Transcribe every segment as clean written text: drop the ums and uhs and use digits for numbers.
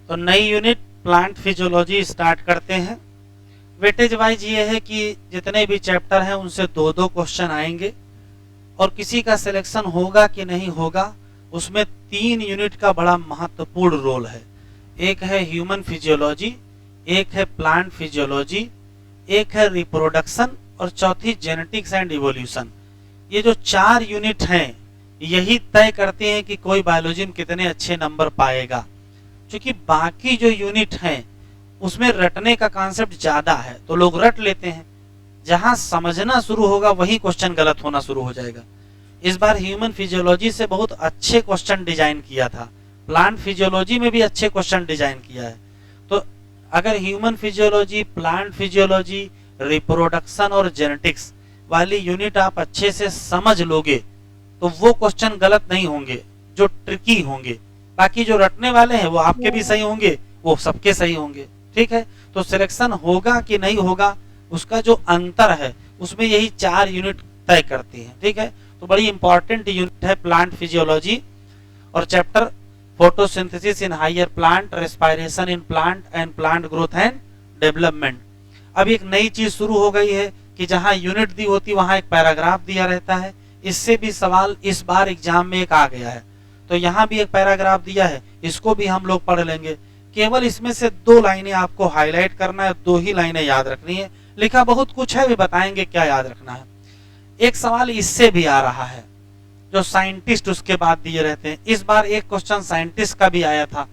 तो नई unit plant physiology start करते हैं। वेटेज वाइज ये है कि जितने भी चैप्टर हैं उनसे दो दो क्वेश्चन आएंगे और किसी का सिलेक्शन होगा कि नहीं होगा उसमें 3 यूनिट का बड़ा महत्वपूर्ण रोल है। एक है ह्यूमन फिजियोलॉजी, एक है प्लांट फिजियोलॉजी, एक है रिप्रोडक्शन और चौथी जेनेटिक्स एंड इवोल्यूशन। ये जो 4 यूनिट हैं यही तय करते हैं कि कोई बायोलॉजी में कितने अच्छे नंबर पाएगा। क्योंकि बाकी जो यूनिट हैं उसमें रटने का कॉन्सेप्ट ज्यादा है तो लोग रट लेते हैं, जहां समझना शुरू होगा वही क्वेश्चन गलत होना शुरू हो जाएगा। इस बार ह्यूमन फिजियोलॉजी से बहुत अच्छे क्वेश्चन डिजाइन किया था, प्लांट फिजियोलॉजी में भी अच्छे क्वेश्चन डिजाइन किया है। तो अगर human physiology, plant physiology, reproduction और जेनेटिक्स वाली यूनिट आप अच्छे से समझ लोगे तो वो क्वेश्चन गलत नहीं होंगे जो ट्रिकी होंगे। बाकी जो रटने वाले हैं वो आपके भी सही होंगे, वो सबके सही होंगे। ठीक है, तो सिलेक्शन होगा कि नहीं होगा उसका जो अंतर है उसमें यही 4 यूनिट तय करती हैं। ठीक है, तो बड़ी इंपॉर्टेंट यूनिट है प्लांट फिजियोलॉजी और chapter photosynthesis in higher plant, respiration in plant and plant growth and development. अब एक नई चीज शुरू हो गई है कि जहां यूनिट दी होती वहां एक पैराग्राफ दिया रहता है। इससे भी सवाल इस बार एग्जाम में एक आ गया है, तो यहाँ भी एक पैराग्राफ दिया है, इसको भी हम लोग पढ़ लेंगे। केवल इसमें से 2 लाइनें आपको हाईलाइट करना है, 2 ही लाइनें याद रखनी है। लिखा बहुत कुछ है, भी बताएंगे क्या याद रखना है। एक सवाल इससे भी आ रहा है जो साइंटिस्ट उसके बाद दिए रहते हैं। इस बार एक क्वेश्चन साइंटिस्ट का भी आया था,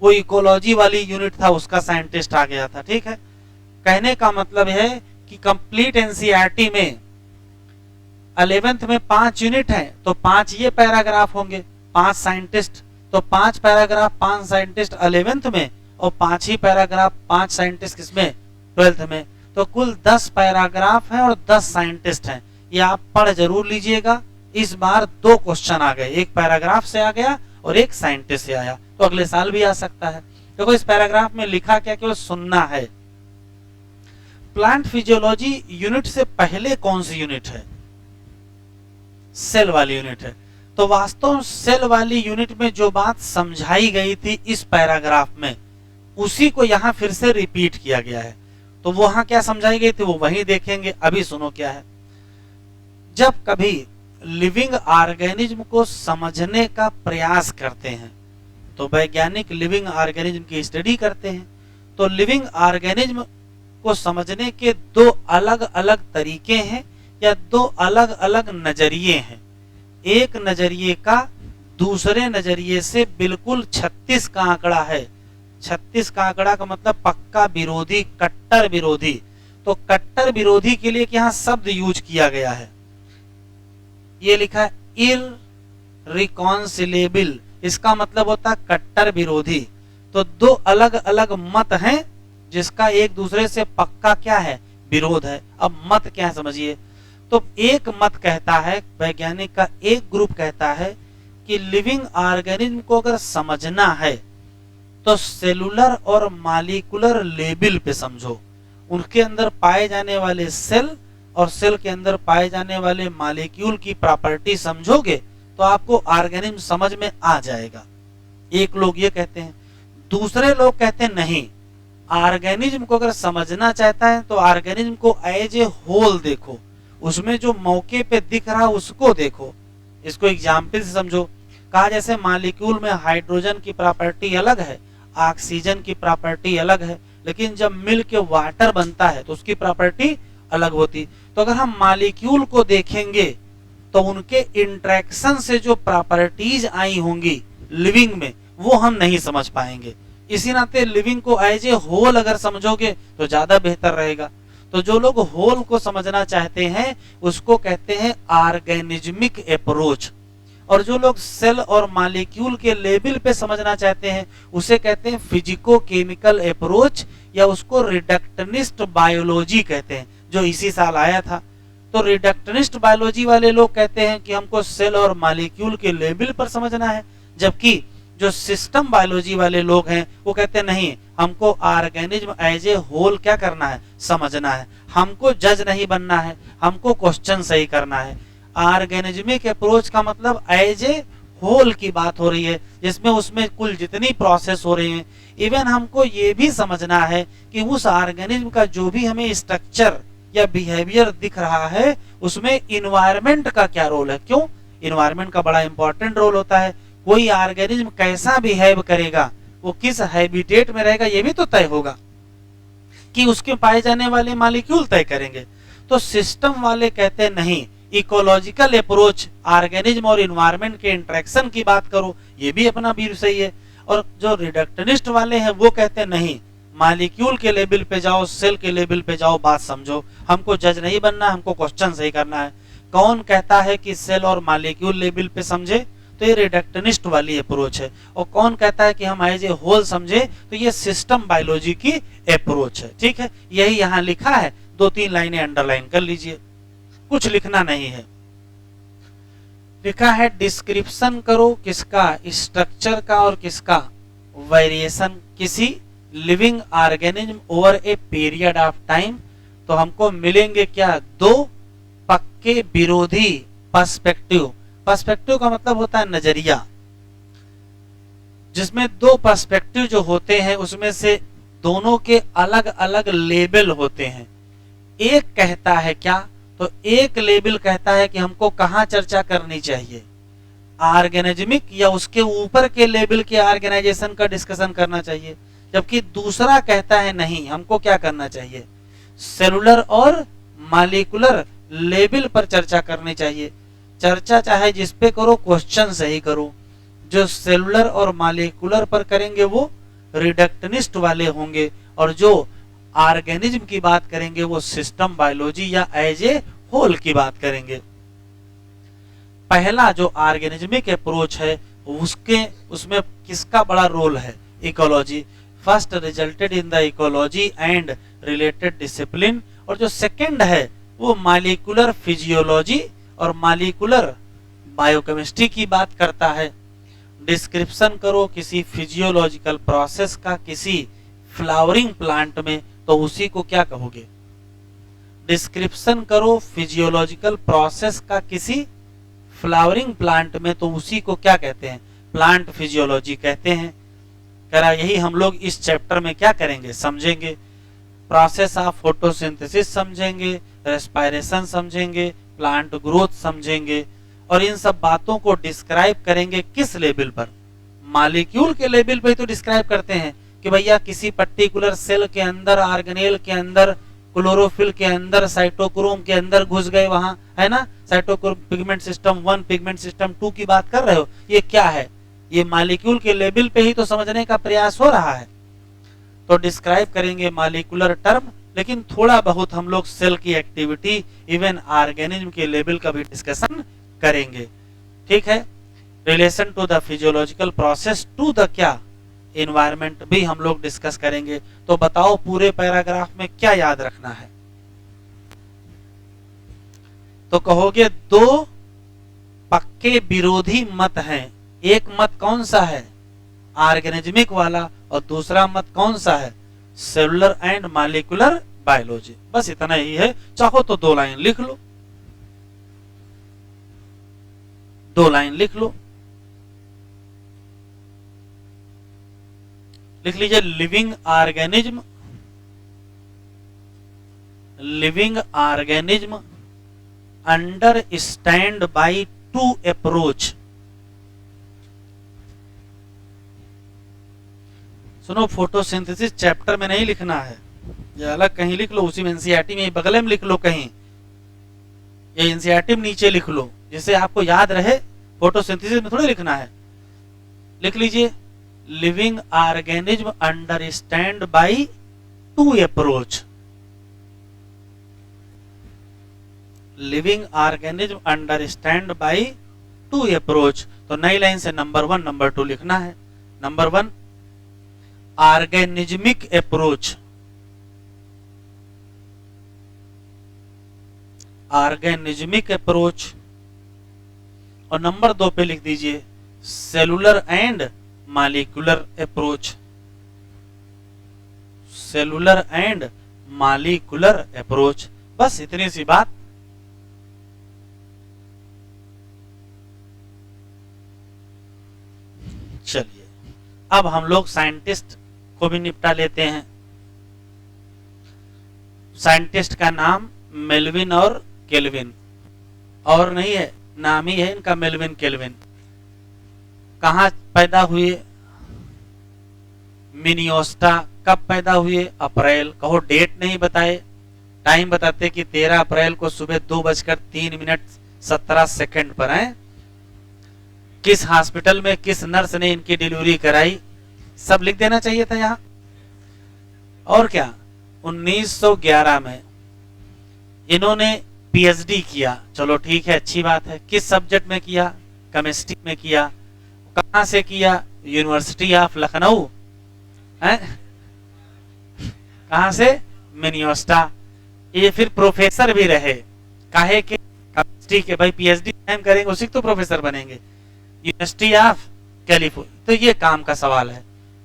वो इकोलॉजी वाली यूनिट था उसका साइंटिस्ट आ गया था। ठीक है, कहने का मतलब है कि कंप्लीट एनसीईआरटी में 11th में 5 यूनिट है तो 5 ये पैराग्राफ होंगे, 5 साइंटिस्ट तो 5 पैराग्राफ, 5 साइंटिस्ट 11th में और 5 ही पैराग्राफ 5 साइंटिस्ट किसमें 12th में। तो कुल 10 पैराग्राफ हैं और 10 साइंटिस्ट हैं। ये आप पढ़ जरूर लीजिएगा। इस बार 2 क्वेश्चन आ गए, एक पैराग्राफ से आ गया और एक साइंटिस्ट से आया, तो अगले साल भी आ सकता है। देखो इस पैराग्राफ में लिखा क्या, केवल सुनना है। प्लांट फिजियोलॉजी यूनिट से पहले कौन सी यूनिट है? सेल वाली यूनिट है। तो वास्तव सेल वाली यूनिट में जो बात समझाई गई थी इस पैराग्राफ में उसी को यहां फिर से रिपीट किया गया है। तो वहां क्या समझाई गई थी वो वहीं देखेंगे। अभी सुनो क्या है। जब कभी लिविंग ऑर्गेनिज्म को समझने का प्रयास करते हैं तो वैज्ञानिक लिविंग ऑर्गेनिज्म की स्टडी करते हैं। तो लिविंग ऑर्गेनिज्म को समझने के 2 अलग अलग तरीके हैं या 2 अलग अलग नजरिए हैं। एक नजरिए का दूसरे नजरिए से बिल्कुल 36 का आंकड़ा है। 36 का आंकड़ा का मतलब पक्का विरोधी, कट्टर विरोधी। तो कट्टर विरोधी के लिए यहाँ शब्द यूज किया गया है, ये लिखा है इररिकॉन्सिलेबल। इसका मतलब होता है कट्टर विरोधी। तो 2 अलग अलग मत हैं जिसका एक दूसरे से पक्का क्या है, विरोध है। अब मत क्या है समझिए। तो एक मत कहता है, वैज्ञानिक का एक ग्रुप कहता है कि लिविंग ऑर्गेनिज्म को अगर समझना है तो सेलुलर और मॉलिक्यूलर लेवल पे समझो। उनके अंदर पाए जाने वाले सेल और सेल के अंदर पाए जाने वाले मॉलिक्यूल की प्रॉपर्टी समझोगे तो आपको ऑर्गेनिज्म समझ में आ जाएगा। एक लोग ये कहते हैं। दूसरे लोग कहते हैं नहीं, ऑर्गेनिज्म को अगर समझना चाहता है तो ऑर्गेनिज्म को एज ए होल देखो, उसमें जो मौके पे दिख रहा उसको देखो। इसको एग्जाम्पल से समझो। कहा जैसे मॉलिक्यूल में हाइड्रोजन की प्रॉपर्टी अलग है, ऑक्सीजन की प्रॉपर्टी अलग है, लेकिन जब मिल के वाटर बनता है तो उसकी प्रॉपर्टी अलग होती। तो अगर हम मॉलिक्यूल को देखेंगे तो उनके इंटरेक्शन से जो प्रॉपर्टीज आई होंगी लिविंग में वो हम नहीं समझ पाएंगे। इसी नाते लिविंग को एज ए होल अगर समझोगे तो ज्यादा बेहतर रहेगा। तो जो लोग होल को समझना चाहते हैं उसको कहते हैं ऑर्गेनिज्मिक अप्रोच, और जो लोग सेल और मॉलिक्यूल के लेवल पे समझना चाहते हैं उसे कहते हैं फिजिको केमिकल अप्रोच, या उसको रिडक्शनिस्ट बायोलॉजी कहते हैं, जो इसी साल आया था। तो रिडक्शनिस्ट बायोलॉजी वाले लोग कहते हैं कि हमको सेल और मॉलिक्यूल के लेवल पर समझना है, जबकि जो सिस्टम बायोलॉजी वाले लोग हैं वो कहते हैं नहीं, हमको ऑर्गेनिज्म एज ए होल क्या करना है, समझना है। हमको जज नहीं बनना है, हमको क्वेश्चन सही करना है। ऑर्गेनिज्मिक अप्रोच का मतलब एज ए होल की बात हो रही है, जिसमें उसमें कुल जितनी प्रोसेस हो रही है। इवन हमको ये भी समझना है कि उस ऑर्गेनिज्म का जो भी हमें स्ट्रक्चर या बिहेवियर दिख रहा है, उसमें इन्वायरमेंट का क्या रोल है। क्यों? इन्वायरमेंट का बड़ा इंपॉर्टेंट रोल होता है। कोई ऑर्गेनिज्म कैसा बिहेव करेगा, वो किस हैबिटेट में रहेगा, ये भी तो तय होगा कि उसके पाए जाने वाले मॉलिक्यूल तय करेंगे। तो सिस्टम वाले कहते हैं नहीं, इकोलॉजिकल अप्रोच, ऑर्गेनिज्म और इन्वायरमेंट के इंटरेक्शन की बात करो, ये भी अपना भी सही है। और जो रिडक्शनिस्ट वाले हैं वो कहते हैं नहीं, मॉलिक्यूल के लेवल पे जाओ, सेल के लेवल पे जाओ, बात समझो, हमको जज नहीं बनना, हमको क्वेश्चन सही करना है। कौन कहता है कि सेल और मॉलिक्यूल लेवल पे समझे, तो ये रिडक्शनिस्ट वाली अप्रोच है। और कौन कहता है कि हम एज ए होल समझे, तो ये सिस्टम बायोलॉजी की अप्रोच है। ठीक है, यही यहाँ लिखा है, 2-3 लाइनें अंडरलाइन कर लीजिए, कुछ लिखना नहीं है। लिखा है डिस्क्रिप्शन करो किसका, स्ट्रक्चर का और किसका, वेरिएशन किसी living organism over a period of time. तो हमको मिलेंगे क्या, 2 पक्के विरोधी पर्सपेक्टिव। पर्सपेक्टिव का मतलब होता है नजरिया, जिसमें 2 पर्सपेक्टिव जो होते हैं उसमें से दोनों के अलग अलग लेबल होते हैं। एक कहता है क्या, तो एक लेबल कहता है कि हमको कहां चर्चा करनी चाहिए, ऑर्गेनिज्मिक या उसके ऊपर के लेवल के ऑर्गेनाइजेशन का डिस्कशन करना चाहिए। जबकि दूसरा कहता है नहीं, हमको क्या करना चाहिए, सेलुलर और मॉलिक्यूलर लेवल पर चर्चा करनी चाहिए। चर्चा चाहे जिस पे करो, क्वेश्चन सही करो। जो सेलुलर और मॉलिक्यूलर पर करेंगे वो रिडक्शनिस्ट वाले होंगे, और जो ऑर्गेनिज्म की बात करेंगे वो सिस्टम बायोलॉजी या एज ए होल की बात करेंगे। पहला जो ऑर्गेनिज्मिक अप्रोच है उसमें किसका बड़ा रोल है, ecology. First resulted in the ecology and related discipline. और जो सेकंड है वो मॉलिक्यूलर फिजियोलॉजी और मॉलिक्यूलर बायोकेमिस्ट्री की बात करता है। डिस्क्रिप्शन करो किसी फिजियोलॉजिकल प्रोसेस का किसी फ्लावरिंग प्लांट में, तो उसी को क्या कहोगे, डिस्क्रिप्शन करो फिजियोलॉजिकल प्रोसेस का किसी फ्लावरिंग प्लांट में, तो उसी को क्या कहते हैं, प्लांट फिजियोलॉजी कहते हैं। करा यही हम लोग इस चैप्टर में क्या करेंगे, समझेंगे। प्रोसेस ऑफ फोटोसिंथेसिस समझेंगे, रेस्पिरेशन समझेंगे, प्लांट ग्रोथ समझेंगे, और इन सब बातों को डिस्क्राइब करेंगे किस लेवल पर, मॉलिक्यूल के लेवल पे तो डिस्क्राइब करते हैं कि भैया किसी पर्टिकुलर सेल के अंदर, ऑर्गेनेल के अंदर, क्लोरोफिल के अंदर, साइटोक्रोम के अंदर घुस गए, वहां है ना, cytochrome pigment system 1, pigment system 2 की बात कर रहे हो, ये क्या है, ये मॉलिक्यूल के लेवल पे ही तो समझने का प्रयास हो रहा है। तो डिस्क्राइब करेंगे मॉलिक्यूलर टर्म, लेकिन थोड़ा बहुत हम लोग सेल की एक्टिविटी, इवन ऑर्गेनिज्म के लेवल का भी डिस्कशन करेंगे। ठीक है, relation to the physiological process to the क्या, एनवायरनमेंट भी हम लोग डिस्कस करेंगे। तो बताओ पूरे पैराग्राफ में क्या याद रखना है, तो कहोगे 2 पक्के विरोधी मत हैं। एक मत कौन सा है, ऑर्गेनिज्मिक वाला, और दूसरा मत कौन सा है, सेलुलर एंड मॉलिक्यूलर बायोलॉजी। बस इतना ही है, चाहो तो 2 लाइन लिख लो, 2 लाइन लिख लो। लिख लीजिए living organism, living organism understand by 2 approach. सुनो, फोटोसिंथेसिस चैप्टर में नहीं लिखना है, ये अलग कहीं लिख लो, उसी में एनसीईआरटी में बगल में लिख लो कहीं, ये एनसीईआरटी में नीचे लिख लो, जिससे आपको याद रहे। फोटोसिंथेसिस में थोड़ी लिखना है, लिख लीजिए living organism understand by 2 approach. Living organism understand by 2 approach. तो नई लाइन से नंबर 1 नंबर 2 लिखना है। Number 1 organismic approach, organismic approach. और नंबर 2 पे लिख दीजिए cellular and molecular approach, cellular and molecular approach. बस इतनी सी बात। चलिए अब हम लोग साइंटिस्ट को भी निपटा लेते हैं। साइंटिस्ट का नाम मेल्विन और केल्विन, और नहीं है, नाम ही है इनका मेल्विन केल्विन। कहाँ पैदा हुए? मिनियोस्टा। कब पैदा हुए? अप्रैल। कहो डेट नहीं बताए, टाइम बताते कि 13 अप्रैल को सुबह 2:03:17 पर है। किस हॉस्पिटल में किस नर्स ने इनकी डिलीवरी कराई, सब लिख देना चाहिए था यहाँ। और क्या, 1911 में इन्होंने पीएचडी किया। चलो ठीक है, अच्छी बात है। किस सब्जेक्ट में किया? केमिस्ट्री में किया। कहां से किया? University of Lucknow. कहां से? मिनियोस्टा। ये फिर प्रोफेसर भी रहे। काहे के? केमिस्ट्री के। भाई पीएचडी हम करेंगे उसी तो प्रोफेसर बनेंगे। यूनिवर्सिटी ऑफ कैलिफोर्निया, तो ये काम का सवाल है।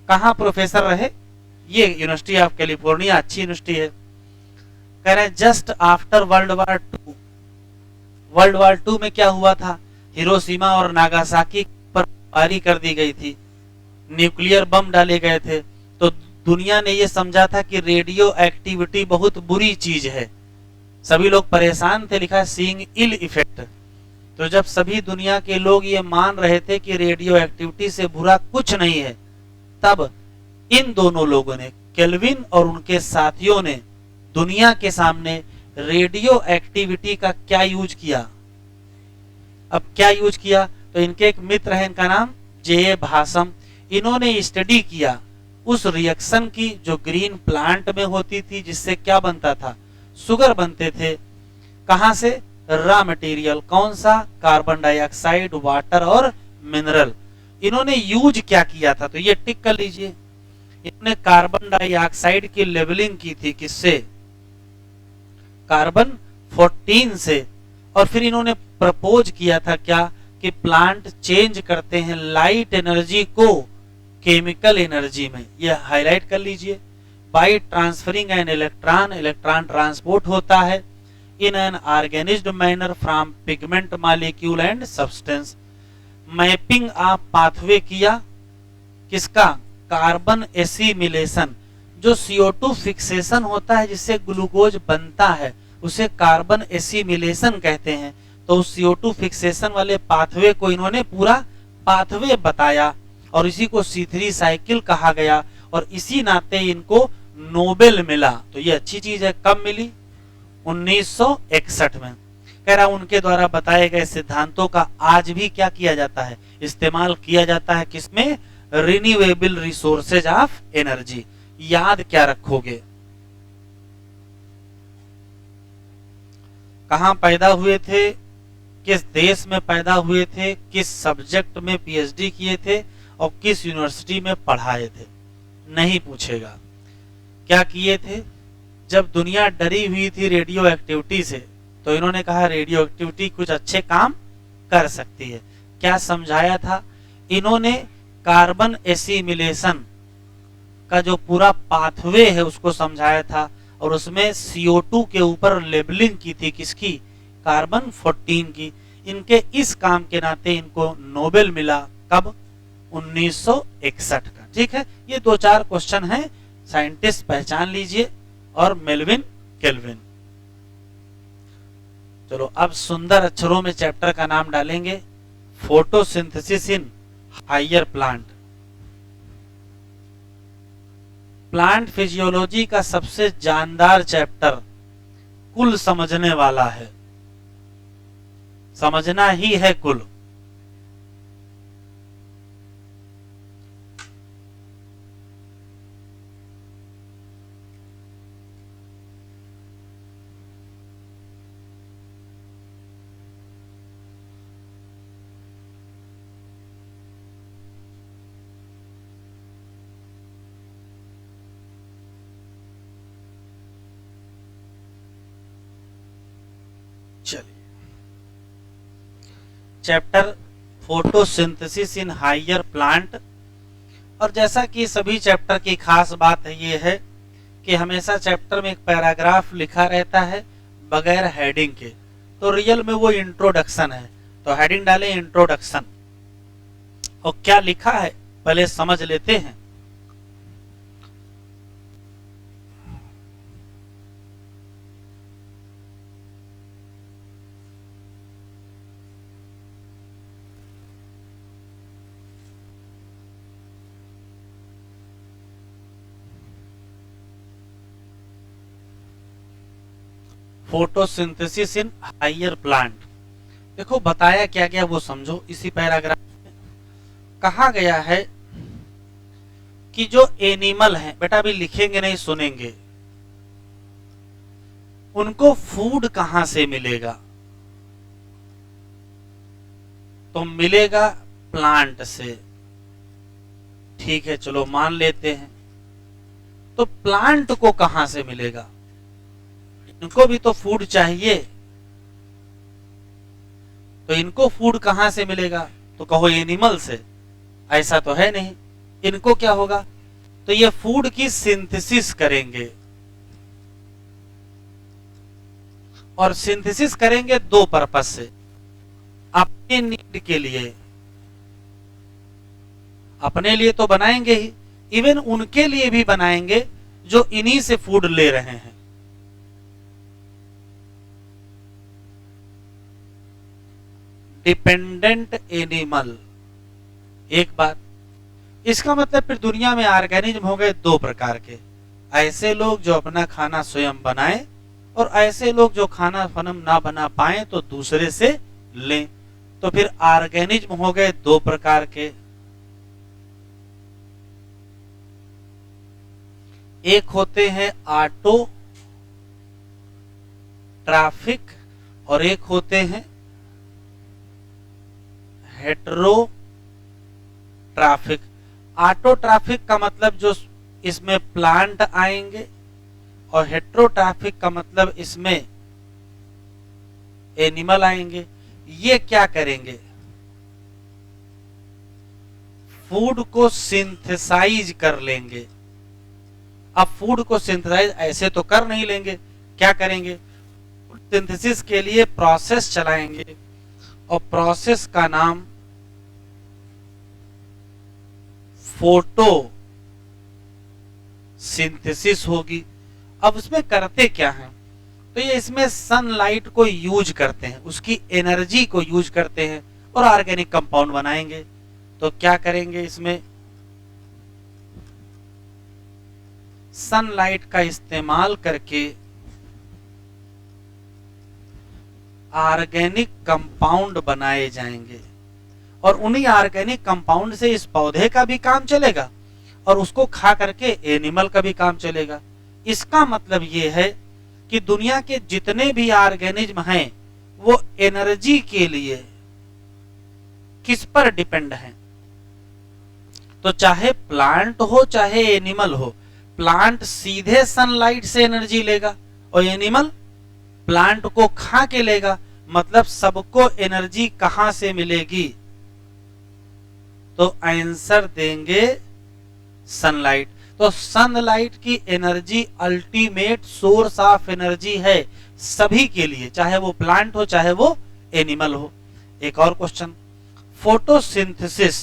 कहां प्रोफेसर रहे? ये यूनिवर्सिटी ऑफ कैलिफोर्निया, अच्छी यूनिवर्सिटी है। कह रहे हैं just after World War Two. World War Two में क्या हुआ था? हिरोशिमा और नागासाकी पर फायरी कर दी गई थी, न्यूक्लियर बम डाले गए थे। तो दुनिया ने ये समझा था कि रेडियो एक्टिविटी बहुत बुरी चीज है। सभी लोग परेशान थे, लिखा है सीइंग इल इफेक्ट। तो जब सभी दुनिया के लोग ये मान रहे थे कि रेडियो एक्टिविटी से बुरा कुछ नहीं है, तब इन दोनों लोगों ने, केल्विन और उनके साथियों ने, दुनिया के सामने रेडियो एक्टिविटी का क्या यूज किया। अब क्या यूज किया? तो इनके एक मित्र है, इनका नाम जे भासम। इन्होंने स्टडी किया उस रिएक्शन की जो ग्रीन प्लांट में होती थी, जिससे क्या बनता था? शुगर बनते थे। कहां से? Raw material. कौन सा? कार्बन डाइऑक्साइड, वाटर और मिनरल। इन्होंने यूज क्या किया था? तो ये टिक कर लीजिए। इन्होंने कार्बन डाइऑक्साइड की लेवलिंग की थी। किससे? कार्बन 14 से। और फिर इन्होंने प्रपोज किया था क्या कि प्लांट चेंज करते हैं लाइट एनर्जी को केमिकल एनर्जी में। ये हाईलाइट कर लीजिए। By transferring an electron, electron transport होता है in an organized manner from pigment molecule and substance. Mapping of pathway किया। किसका? Carbon assimilation. जो CO2 फिक्सेशन होता है जिससे ग्लूकोज बनता है, उसे कार्बन एसिमिलेशन कहते हैं। तो उस CO2 फिक्सेशन वाले पाथवे को इन्होंने पूरा पाथवे बताया, और इसी को C3 साइकिल कहा गया, और इसी नाते इनको नोबेल मिला। तो ये अच्छी चीज है। कब मिली? 1961 में। कह रहा उनके द्वारा बताए गए सिद्धांतों का आज भी क्या किया जाता है? इस्तेमाल किया जाता है। किसमें? Renewable resources of energy. याद क्या रखोगे? कहां पैदा हुए थे? किस देश में पैदा हुए थे? किस सब्जेक्ट में पीएचडी किए थे? और किस यूनिवर्सिटी में पढ़ाए थे? नहीं पूछेगा। क्या किए थे? जब दुनिया डरी हुई थी रेडियो एक्टिविटी से, तो इन्होंने कहा रेडियो एक्टिविटी कुछ अच्छे काम कर सकती है। क्या समझाया था? इन्होंने कार्बन एसिमिलेशन का जो पूरा पाथवे है उसको समझाया था, और उसमें CO2 के ऊपर लेबलिंग की थी। किसकी? कार्बन 14 की। इनके इस काम के नाते इनको नोबेल मिला। कब? 1961 का। ठीक है, ये 2-4 क्वेश्चन हैं, साइंटिस्ट पहचान लीजिए, और मेल्विन केल्विन। चलो अब सुंदर अक्षरों में चैप्टर का नाम डालेंगे, photosynthesis in higher plant. Plant physiology का सबसे जानदार चैप्टर, कुल समझने वाला है। समझना ही है कुल। चलिए, chapter photosynthesis in higher plant. और जैसा कि सभी चैप्टर की खास बात है ये है कि हमेशा चैप्टर में एक पैराग्राफ लिखा रहता है बगैर हेडिंग के। तो रियल में वो इंट्रोडक्शन है, तो हेडिंग डालें इंट्रोडक्शन। और क्या लिखा है? पहले समझ लेते हैं। Photosynthesis in higher plant. देखो बताया क्या गया वो समझो। इसी पैराग्राफ में कहा गया है कि जो एनिमल है, बेटा अभी लिखेंगे नहीं सुनेंगे, उनको फूड कहां से मिलेगा? तो मिलेगा प्लांट से। ठीक है चलो मान लेते हैं। तो प्लांट को कहां से मिलेगा? इनको भी तो फूड चाहिए। तो इनको फूड कहां से मिलेगा? तो कहो एनिमल से। ऐसा तो है नहीं। इनको क्या होगा? तो ये फूड की सिंथेसिस करेंगे। और सिंथेसिस करेंगे दो पर्पस से। अपने नीड के लिए, अपने लिए तो बनाएंगे ही, इवन उनके लिए भी बनाएंगे जो इन्हीं से फूड ले रहे हैं। Dependent animal. एक बात, इसका मतलब फिर दुनिया में ऑर्गेनिज्म हो गए दो प्रकार के। ऐसे लोग जो अपना खाना स्वयं बनाएं और ऐसे लोग जो खाना स्वयं ना बना पाए तो दूसरे से लें। तो फिर ऑर्गेनिज्म हो गए दो प्रकार के। एक होते हैं ऑटो ट्राफिक और एक होते हैं हेटेरो ट्राफिक। ऑटो ट्राफिक का मतलब जो इसमें प्लांट आएंगे और हेटेरो ट्राफिक का मतलब इसमें एनिमल आएंगे। ये क्या करेंगे? फूड को सिंथेसाइज कर लेंगे। अब फूड को सिंथेसाइज ऐसे तो कर नहीं लेंगे, क्या करेंगे? सिंथेसिस के लिए प्रोसेस चलाएंगे और प्रोसेस का नाम फोटो सिंथेसिस होगी। अब उसमें करते क्या हैं? तो ये इसमें सनलाइट को यूज करते हैं, उसकी एनर्जी को यूज करते हैं और ऑर्गेनिक कंपाउंड बनाएंगे। तो क्या करेंगे? इसमें सनलाइट का इस्तेमाल करके ऑर्गेनिक कंपाउंड बनाए जाएंगे और उन्हीं ऑर्गेनिक कंपाउंड से इस पौधे का भी काम चलेगा और उसको खा करके एनिमल का भी काम चलेगा। इसका मतलब यह है कि दुनिया के जितने भी ऑर्गेनिज्म हैं वो एनर्जी के लिए किस पर डिपेंड हैं? तो चाहे प्लांट हो चाहे एनिमल हो, प्लांट सीधे सनलाइट से एनर्जी लेगा और एनिमल प्लांट को खा के लेगा। मतलब सबको एनर्जी कहां से मिलेगी? तो आंसर देंगे सनलाइट। तो सनलाइट की energy ultimate source of energy है सभी के लिए, चाहे वो प्लांट हो चाहे वो एनिमल हो। एक और क्वेश्चन, फोटोसिंथेसिस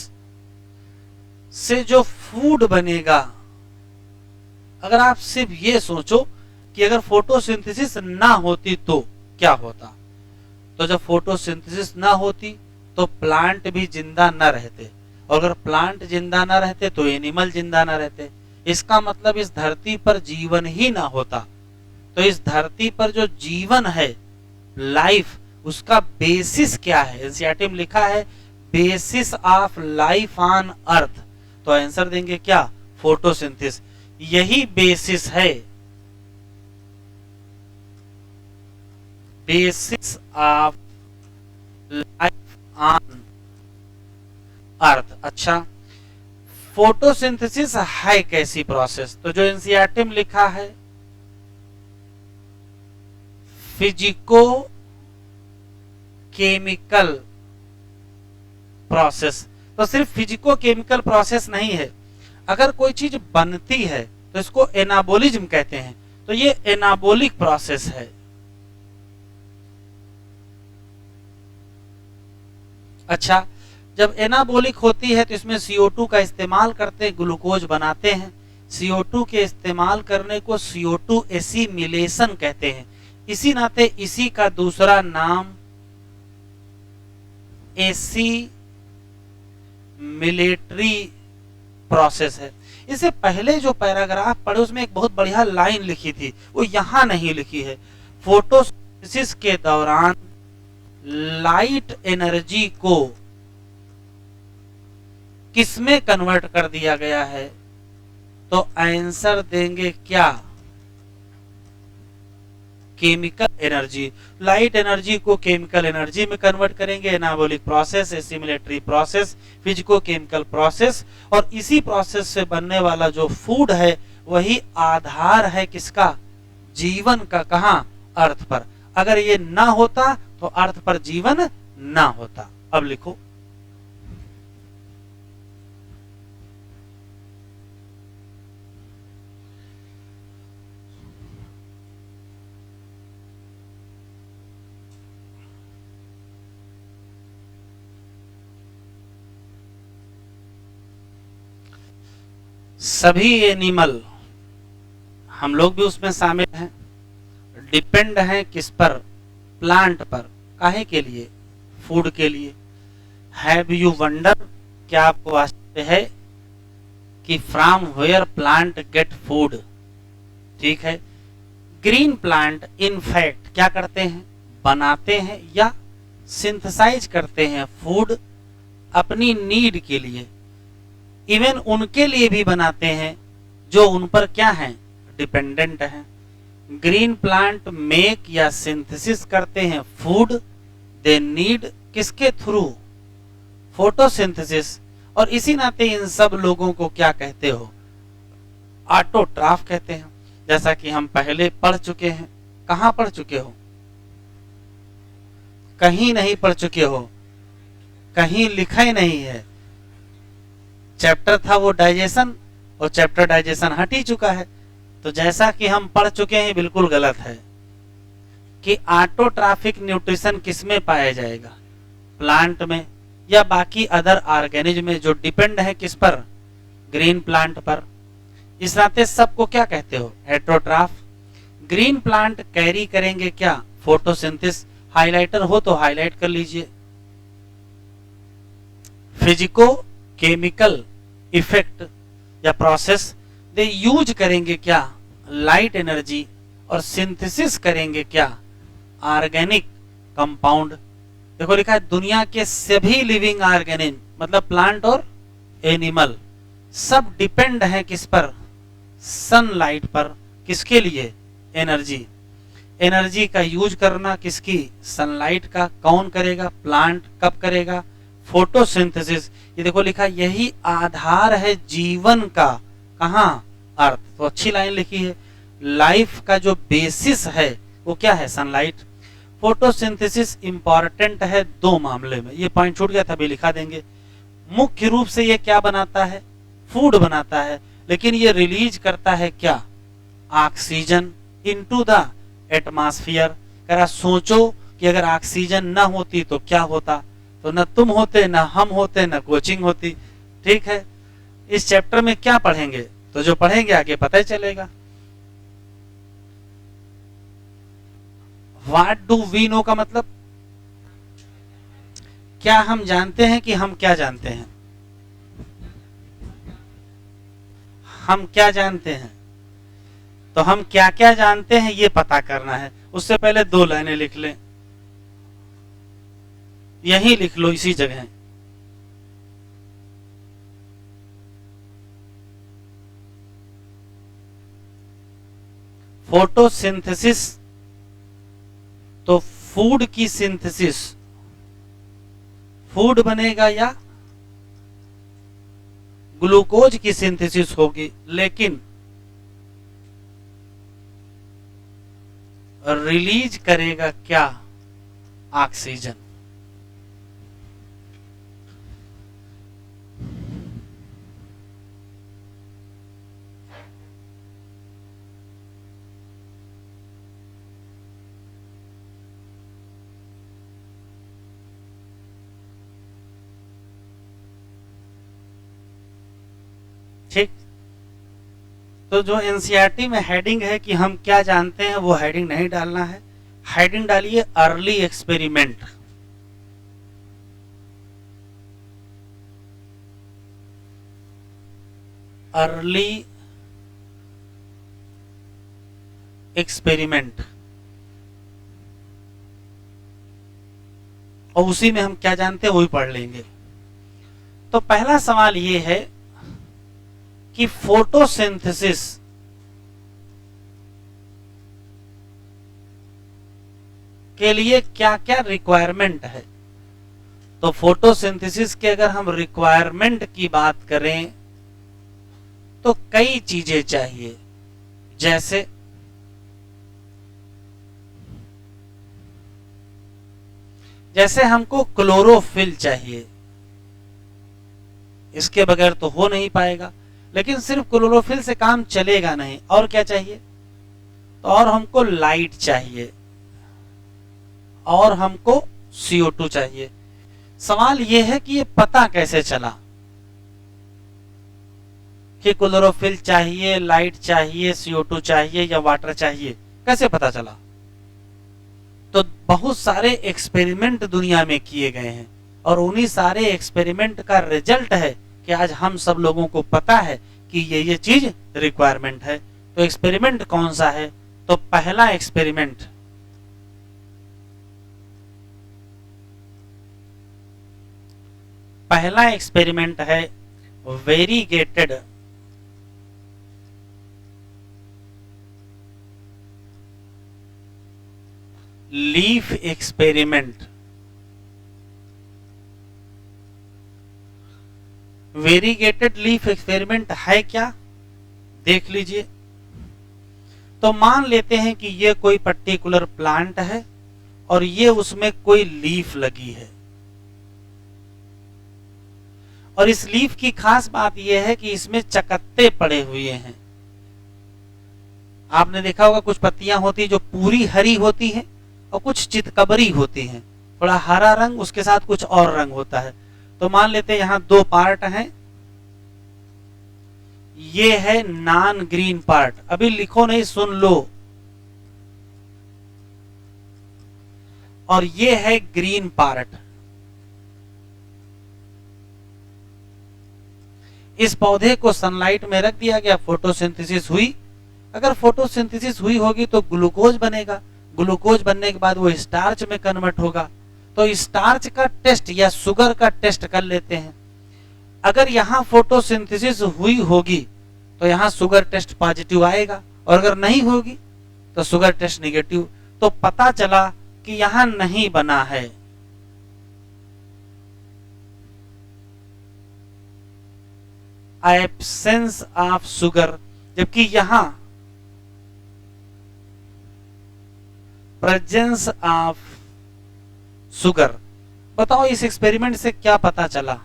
से जो फूड बनेगा, अगर आप सिर्फ ये सोचो कि अगर फोटोसिंथेसिस ना होती तो क्या होता, तो जब फोटोसिंथेसिस ना होती तो प्लांट भी जिंदा न रहते और अगर प्लांट जिंदा न रहते तो एनिमल जिंदा न रहते। इसका मतलब इस धरती पर जीवन ही ना होता। तो इस धरती पर जो जीवन है, लाइफ, उसका बेसिस क्या है? एनसीईआरटी में लिखा है basis of life on earth. तो आंसर देंगे क्या? फोटोसिंथेसिस। यही बेसिस है, basis of life on earth. अच्छा, फोटोसिंथेसिस है कैसी प्रोसेस? तो जो एनसीईआरटी में लिखा है फिजिको केमिकल प्रोसेस, तो सिर्फ फिजिको केमिकल प्रोसेस नहीं है। अगर कोई चीज बनती है तो इसको एनाबोलिज्म कहते हैं। तो ये एनाबोलिक प्रोसेस है। अच्छा, जब एनाबॉलिक होती है तो इसमें CO2 का इस्तेमाल करते हैं, ग्लूकोज बनाते हैं। CO2 के इस्तेमाल करने को CO2 एसिमिलेशन कहते हैं। इसी नाते इसी का दूसरा नाम एसिमिलेटरी प्रोसेस है। इससे पहले जो पैराग्राफ पढ़े उसमें एक बहुत बढ़िया लाइन लिखी थी, वो यहां नहीं लिखी है। फोटोसिंथेसिस के दौरान लाइट एनर्जी को किसमें कन्वर्ट कर दिया गया है? तो आंसर देंगे क्या? Chemical energy. लाइट एनर्जी को केमिकल एनर्जी में कन्वर्ट करेंगे। Anabolic process, assimilatory process, physico chemical process. और इसी प्रोसेस से बनने वाला जो फूड है वही आधार है किसका? जीवन का। कहां? अर्थ पर। अगर ये ना होता तो अर्थ पर जीवन ना होता। अब लिखो, सभी एनिमल, हम लोग भी उसमें शामिल हैं, डिपेंड हैं किस पर? प्लांट पर। काहे के लिए? फूड के लिए। हैव यू वंडर, क्या आपको आश्चर्य है कि from where plant get food? ठीक है। ग्रीन प्लांट इन फैक्ट क्या करते हैं? बनाते हैं या सिंथेसाइज करते हैं फूड अपनी नीड के लिए। इवन उनके लिए भी बनाते हैं जो उन पर क्या हैं? डिपेंडेंट हैं। ग्रीन प्लांट मेक या सिंथेसिस करते हैं फूड दे नीड, किसके थ्रू? फोटोसिंथेसिस। और इसी नाते इन सब लोगों को क्या कहते हो? ऑटोट्रॉफ कहते हैं। जैसा कि हम पहले पढ़ चुके हैं। कहां पढ़ चुके हो? कहीं नहीं पढ़ चुके हो, कहीं लिखा ही नहीं है। चैप्टर था वो डाइजेशन, और चैप्टर डाइजेशन हट ही चुका है। तो जैसा कि हम पढ़ चुके हैं बिल्कुल गलत है कि ऑटोट्रॉफिक न्यूट्रिशन किसमें पाया जाएगा? प्लांट में या बाकी अदर ऑर्गेनिज्म में जो डिपेंड है किस पर? ग्रीन प्लांट पर। इस नाते सबको क्या कहते हो? हेटेरोट्रॉफ। ग्रीन प्लांट कैरी करेंगे क्या? फोटोसिंथेसिस। हाइलाइटर हो तो हाईलाइट कर लीजिए। फिजिको केमिकल इफेक्ट या प्रोसेस, दे यूज करेंगे क्या? Light energy. और सिंथेसिस करेंगे क्या? Organic compound. देखो लिखा है दुनिया के सभी लिविंग ऑर्गेनिज्म, मतलब प्लांट और एनिमल, सब डिपेंड है किस पर? सनलाइट पर। किसके लिए? एनर्जी। एनर्जी का यूज करना किसकी? सनलाइट का। कौन करेगा? प्लांट। कब करेगा? फोटोसिंथेसिस। ये देखो लिखा, यही आधार है जीवन का। कहां? अर्थ। तो अच्छी लाइन लिखी है। लाइफ का जो बेसिस है वो क्या है? सनलाइट। फोटोसिंथेसिस इंपॉर्टेंट है दो मामले में। ये पॉइंट छूट गया था, अभी लिखा देंगे। मुख्य रूप से ये क्या बनाता है? फूड बनाता है। लेकिन ये रिलीज करता है क्या? Oxygen into the atmosphere. जरा सोचो कि अगर ऑक्सीजन न होती तो क्या होता? तो न तुम होते, न हम होते, न कोचिंग होती। ठीक है। इस चैप्टर में क्या पढ़ेंगे? तो जो पढ़ेंगे आगे पता ही चलेगा। व्हाट डू वी नो का मतलब क्या हम जानते हैं कि हम क्या जानते हैं? हम क्या जानते हैं? तो हम क्या क्या जानते हैं ये पता करना है। उससे पहले दो लाइनें लिख लें, यही लिख लो इसी जगह। फोटोसिंथेसिस तो फूड की सिंथेसिस, फूड बनेगा या ग्लूकोज की सिंथेसिस होगी, लेकिन रिलीज करेगा क्या? ऑक्सीजन। तो जो एनसीईआरटी में हेडिंग है कि हम क्या जानते हैं, वो हेडिंग नहीं डालना है। हेडिंग डालिए अर्ली एक्सपेरिमेंट। अर्ली एक्सपेरिमेंट, और उसी में हम क्या जानते हैं वही पढ़ लेंगे। तो पहला सवाल ये है कि फोटोसिंथेसिस के लिए क्या क्या रिक्वायरमेंट है। तो फोटोसिंथेसिस के अगर हम रिक्वायरमेंट की बात करें तो कई चीजें चाहिए, जैसे हमको क्लोरोफिल चाहिए, इसके बगैर तो हो नहीं पाएगा। लेकिन सिर्फ क्लोरोफिल से काम चलेगा नहीं, और क्या चाहिए, तो और हमको लाइट चाहिए, और हमको CO2 चाहिए। सवाल यह है कि ये पता कैसे चला कि क्लोरोफिल चाहिए, लाइट चाहिए, CO2 चाहिए या वाटर चाहिए, कैसे पता चला। तो बहुत सारे एक्सपेरिमेंट दुनिया में किए गए हैं, और उन्हीं सारे एक्सपेरिमेंट का रिजल्ट है कि आज हम सब लोगों को पता है कि ये चीज रिक्वायरमेंट है। तो एक्सपेरिमेंट कौन सा है, तो पहला एक्सपेरिमेंट है variegated leaf experiment. Variegated leaf experiment है क्या, देख लीजिए। तो मान लेते हैं कि ये कोई पर्टिकुलर प्लांट है और ये उसमें कोई लीफ लगी है, और इस लीफ की खास बात यह है कि इसमें चकत्ते पड़े हुए हैं। आपने देखा होगा कुछ पत्तियां होती है जो पूरी हरी होती हैं और कुछ चितकबरी होती हैं, थोड़ा हरा रंग उसके साथ कुछ और रंग होता है। तो मान लेते हैं यहां दो पार्ट हैं, ये है नॉन ग्रीन पार्ट, अभी लिखो नहीं, सुन लो, और ये है ग्रीन पार्ट। इस पौधे को सनलाइट में रख दिया गया, फोटोसिंथेसिस हुई। अगर फोटोसिंथेसिस हुई होगी तो ग्लूकोज बनेगा, ग्लूकोज बनने के बाद वो स्टार्च में कन्वर्ट होगा। तो स्टार्च का टेस्ट या शुगर का टेस्ट कर लेते हैं। अगर यहां फोटोसिंथेसिस हुई होगी तो यहां शुगर टेस्ट पॉजिटिव आएगा, और अगर नहीं होगी तो शुगर टेस्ट नेगेटिव। तो पता चला कि यहां नहीं बना है। एब्सेंस ऑफ शुगर, जबकि यहां प्रेजेंस ऑफ शुगर। बताओ इस एक्सपेरिमेंट से क्या पता चला।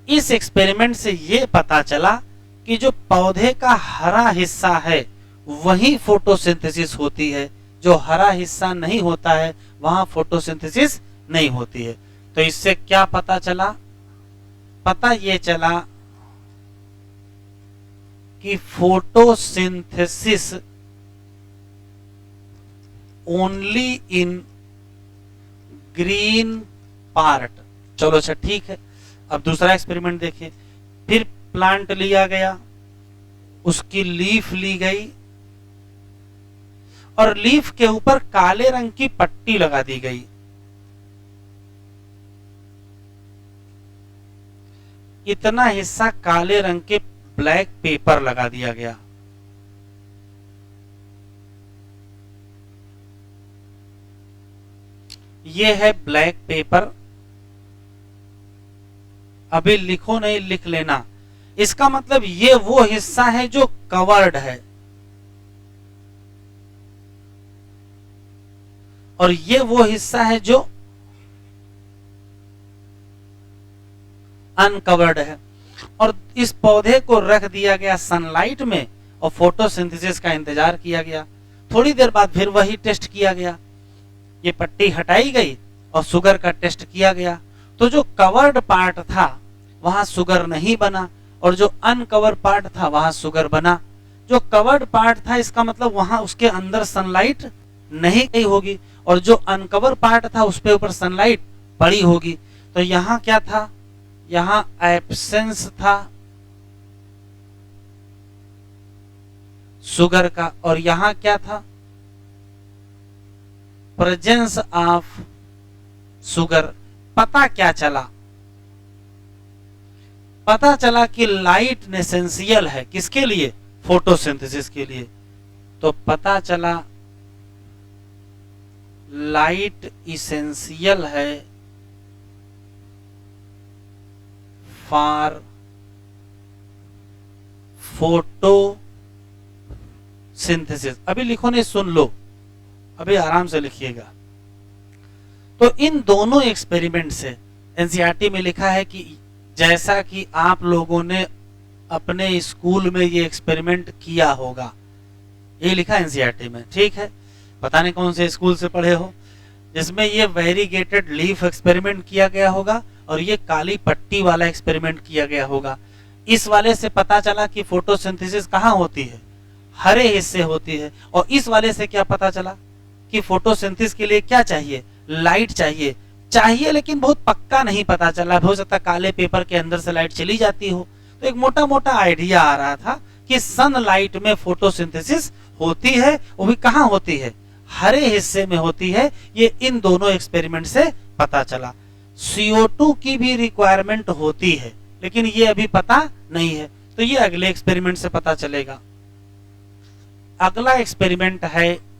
इस एक्सपेरिमेंट से यह पता चला कि जो पौधे का हरा हिस्सा है वही फोटोसिंथेसिस होती है, जो हरा हिस्सा नहीं होता है वहां फोटोसिंथेसिस नहीं होती है। तो इससे क्या पता चला, पता ये चला कि photosynthesis only in green part. चलो अच्छा ठीक है। अब दूसरा एक्सपेरिमेंट देखिए। फिर प्लांट लिया गया, उसकी लीफ ली गई और लीफ के ऊपर काले रंग की पट्टी लगा दी गई। इतना हिस्सा काले रंग के ब्लैक पेपर लगा दिया गया। ये है ब्लैक पेपर, अभी लिखो नहीं, लिख लेना। इसका मतलब ये वो हिस्सा है जो कवर्ड है और ये वो हिस्सा है जो अनकवर्ड है। और इस पौधे को रख दिया गया सनलाइट में और फोटोसिंथेसिस का इंतजार किया गया। थोड़ी देर बाद फिर वही टेस्ट किया गया, ये पट्टी हटाई गई और शुगर का टेस्ट किया गया। तो जो कवर्ड पार्ट था वहां शुगर नहीं बना और जो अनकवर पार्ट था वहां शुगर बना। जो कवर्ड पार्ट था इसका मतलब वहां उसके अंदर सनलाइट नहीं गई होगी, और जो अनकवर पार्ट था उस पे ऊपर सनलाइट पड़ी होगी। तो यहां क्या था, यहां एब्सेंस था शुगर का, और यहां क्या था, प्रेजेंस ऑफ शुगर। पता क्या चला, पता चला कि लाइट नेसेंशियल है किसके लिए, फोटोसिंथेसिस के लिए। तो पता चला लाइट इसेंशियल है फॉर फोटोसिंथेसिस। अभी लिखो नहीं, सुन लो, अभी आराम से लिखिएगा। तो इन दोनों एक्सपेरिमेंट से एनसीईआरटी में लिखा है कि जैसा कि आप लोगों ने अपने स्कूल में ये एक्सपेरिमेंट किया होगा, ये लिखा है एनसीईआरटी में, ठीक है। पता नहीं कौन से स्कूल से पढ़े हो, जिसमें ये वेरीगेटेड लीफ एक्सपेरिमेंट किया गया होगा और ये काली पट्टी वाला एक्सपेरिमेंट किया गया होगा। इस वाले से पता चला कि फोटोसिंथेसिस कहाँ होती है, हरे हिस्से होती है। और इस वाले से क्या पता चला कि फोटोसिंथेसिस के लिए क्या चाहिए, लाइट चाहिए। लेकिन बहुत पक्का नहीं पता चला, हो सकता काले पेपर के अंदर से लाइट चली जाती हो। तो एक मोटा मोटा आइडिया आ रहा था कि सनलाइट में फोटोसिंथेसिस होती है, वो भी कहाँ होती है, हरे हिस्से में होती है। ये इन दोनों एक्सपेरिमेंट से पता चला। CO2 की भी रिक्वायरमेंट होती है, लेकिन ये अभी पता नहीं है, तो ये अगले एक्सपेरिमेंट से पता चलेगा। अगला एक्सपेरिमेंट है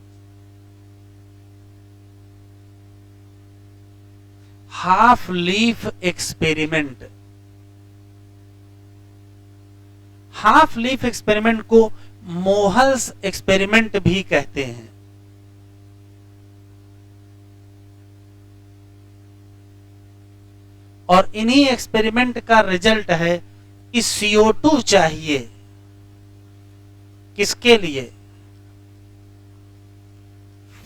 half leaf experiment. Half leaf experiment को मोहल्स एक्सपेरिमेंट भी कहते हैं। और इन्हीं एक्सपेरिमेंट का रिजल्ट है कि CO2 चाहिए किसके लिए,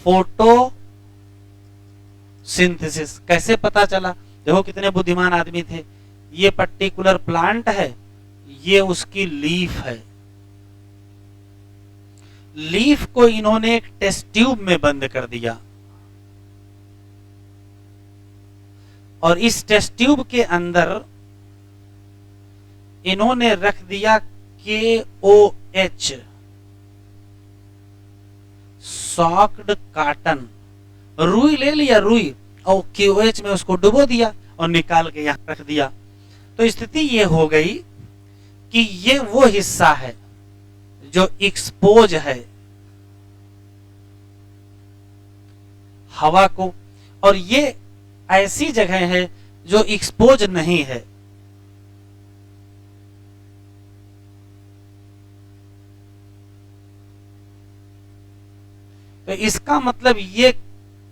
फोटोसिंथेसिस। कैसे पता चला, देखो कितने बुद्धिमान आदमी थे। ये पर्टिकुलर प्लांट है, ये उसकी लीफ है। लीफ को इन्होंने एक टेस्ट ट्यूब में बंद कर दिया, और इस टेस्ट ट्यूब के अंदर इन्होंने रख दिया KOH, सॉक्ड कॉटन। रुई ले लिया, रुई, और KOH में उसको डुबो दिया और निकाल के यहां रख दिया। तो स्थिति ये हो गई कि ये वो हिस्सा है जो एक्सपोज है हवा को, और ये ऐसी जगह है जो एक्सपोज नहीं है। तो इसका मतलब ये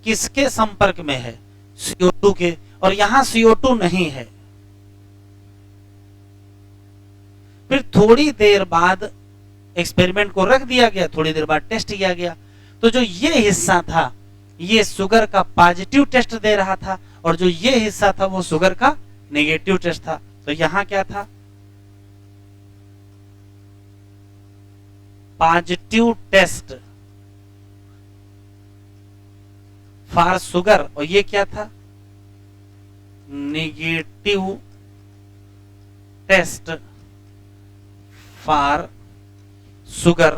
किसके संपर्क में है, CO2 के, और यहां CO2 नहीं है। फिर थोड़ी देर बाद एक्सपेरिमेंट को रख दिया गया, थोड़ी देर बाद टेस्ट किया गया। तो जो ये हिस्सा था ये शुगर का पॉजिटिव टेस्ट दे रहा था, और जो ये हिस्सा था वो शुगर का नेगेटिव टेस्ट था। तो यहां क्या था, पॉजिटिव टेस्ट फॉर शुगर, और ये क्या था, नेगेटिव टेस्ट फॉर शुगर।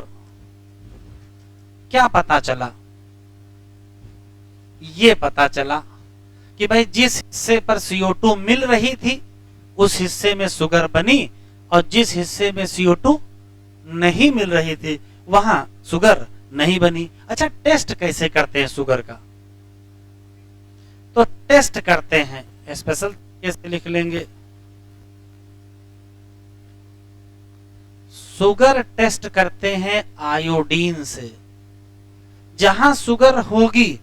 क्या पता चला, ये पता चला कि भाई जिस हिस्से पर CO2 मिल रही थी उस हिस्से में शुगर बनी, और जिस हिस्से में CO2 नहीं मिल रही थी वहां शुगर नहीं बनी। अच्छा, टेस्ट कैसे करते हैं शुगर का, तो टेस्ट करते हैं स्पेशल कैसे लिख लेंगे, शुगर टेस्ट करते हैं आयोडीन से। जहां शुगर होगी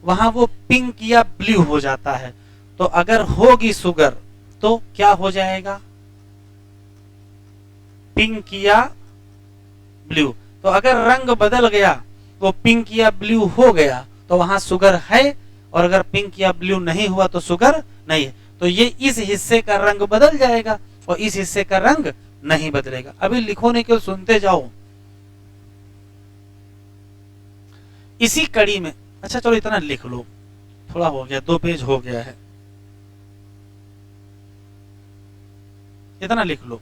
वहां वो पिंक या ब्लू हो जाता है। तो अगर होगी शुगर तो क्या हो जाएगा, पिंक या ब्लू। तो अगर रंग बदल गया, वो पिंक या ब्लू हो गया तो वहां शुगर है, और अगर पिंक या ब्लू नहीं हुआ तो शुगर नहीं है। तो ये इस हिस्से का रंग बदल जाएगा और इस हिस्से का रंग नहीं बदलेगा। अभी लिखो नहीं, केवल सुनते जाओ। इसी कड़ी में, अच्छा चलो इतना लिख लो, थोड़ा हो गया, 2 पेज हो गया है, इतना लिख लो।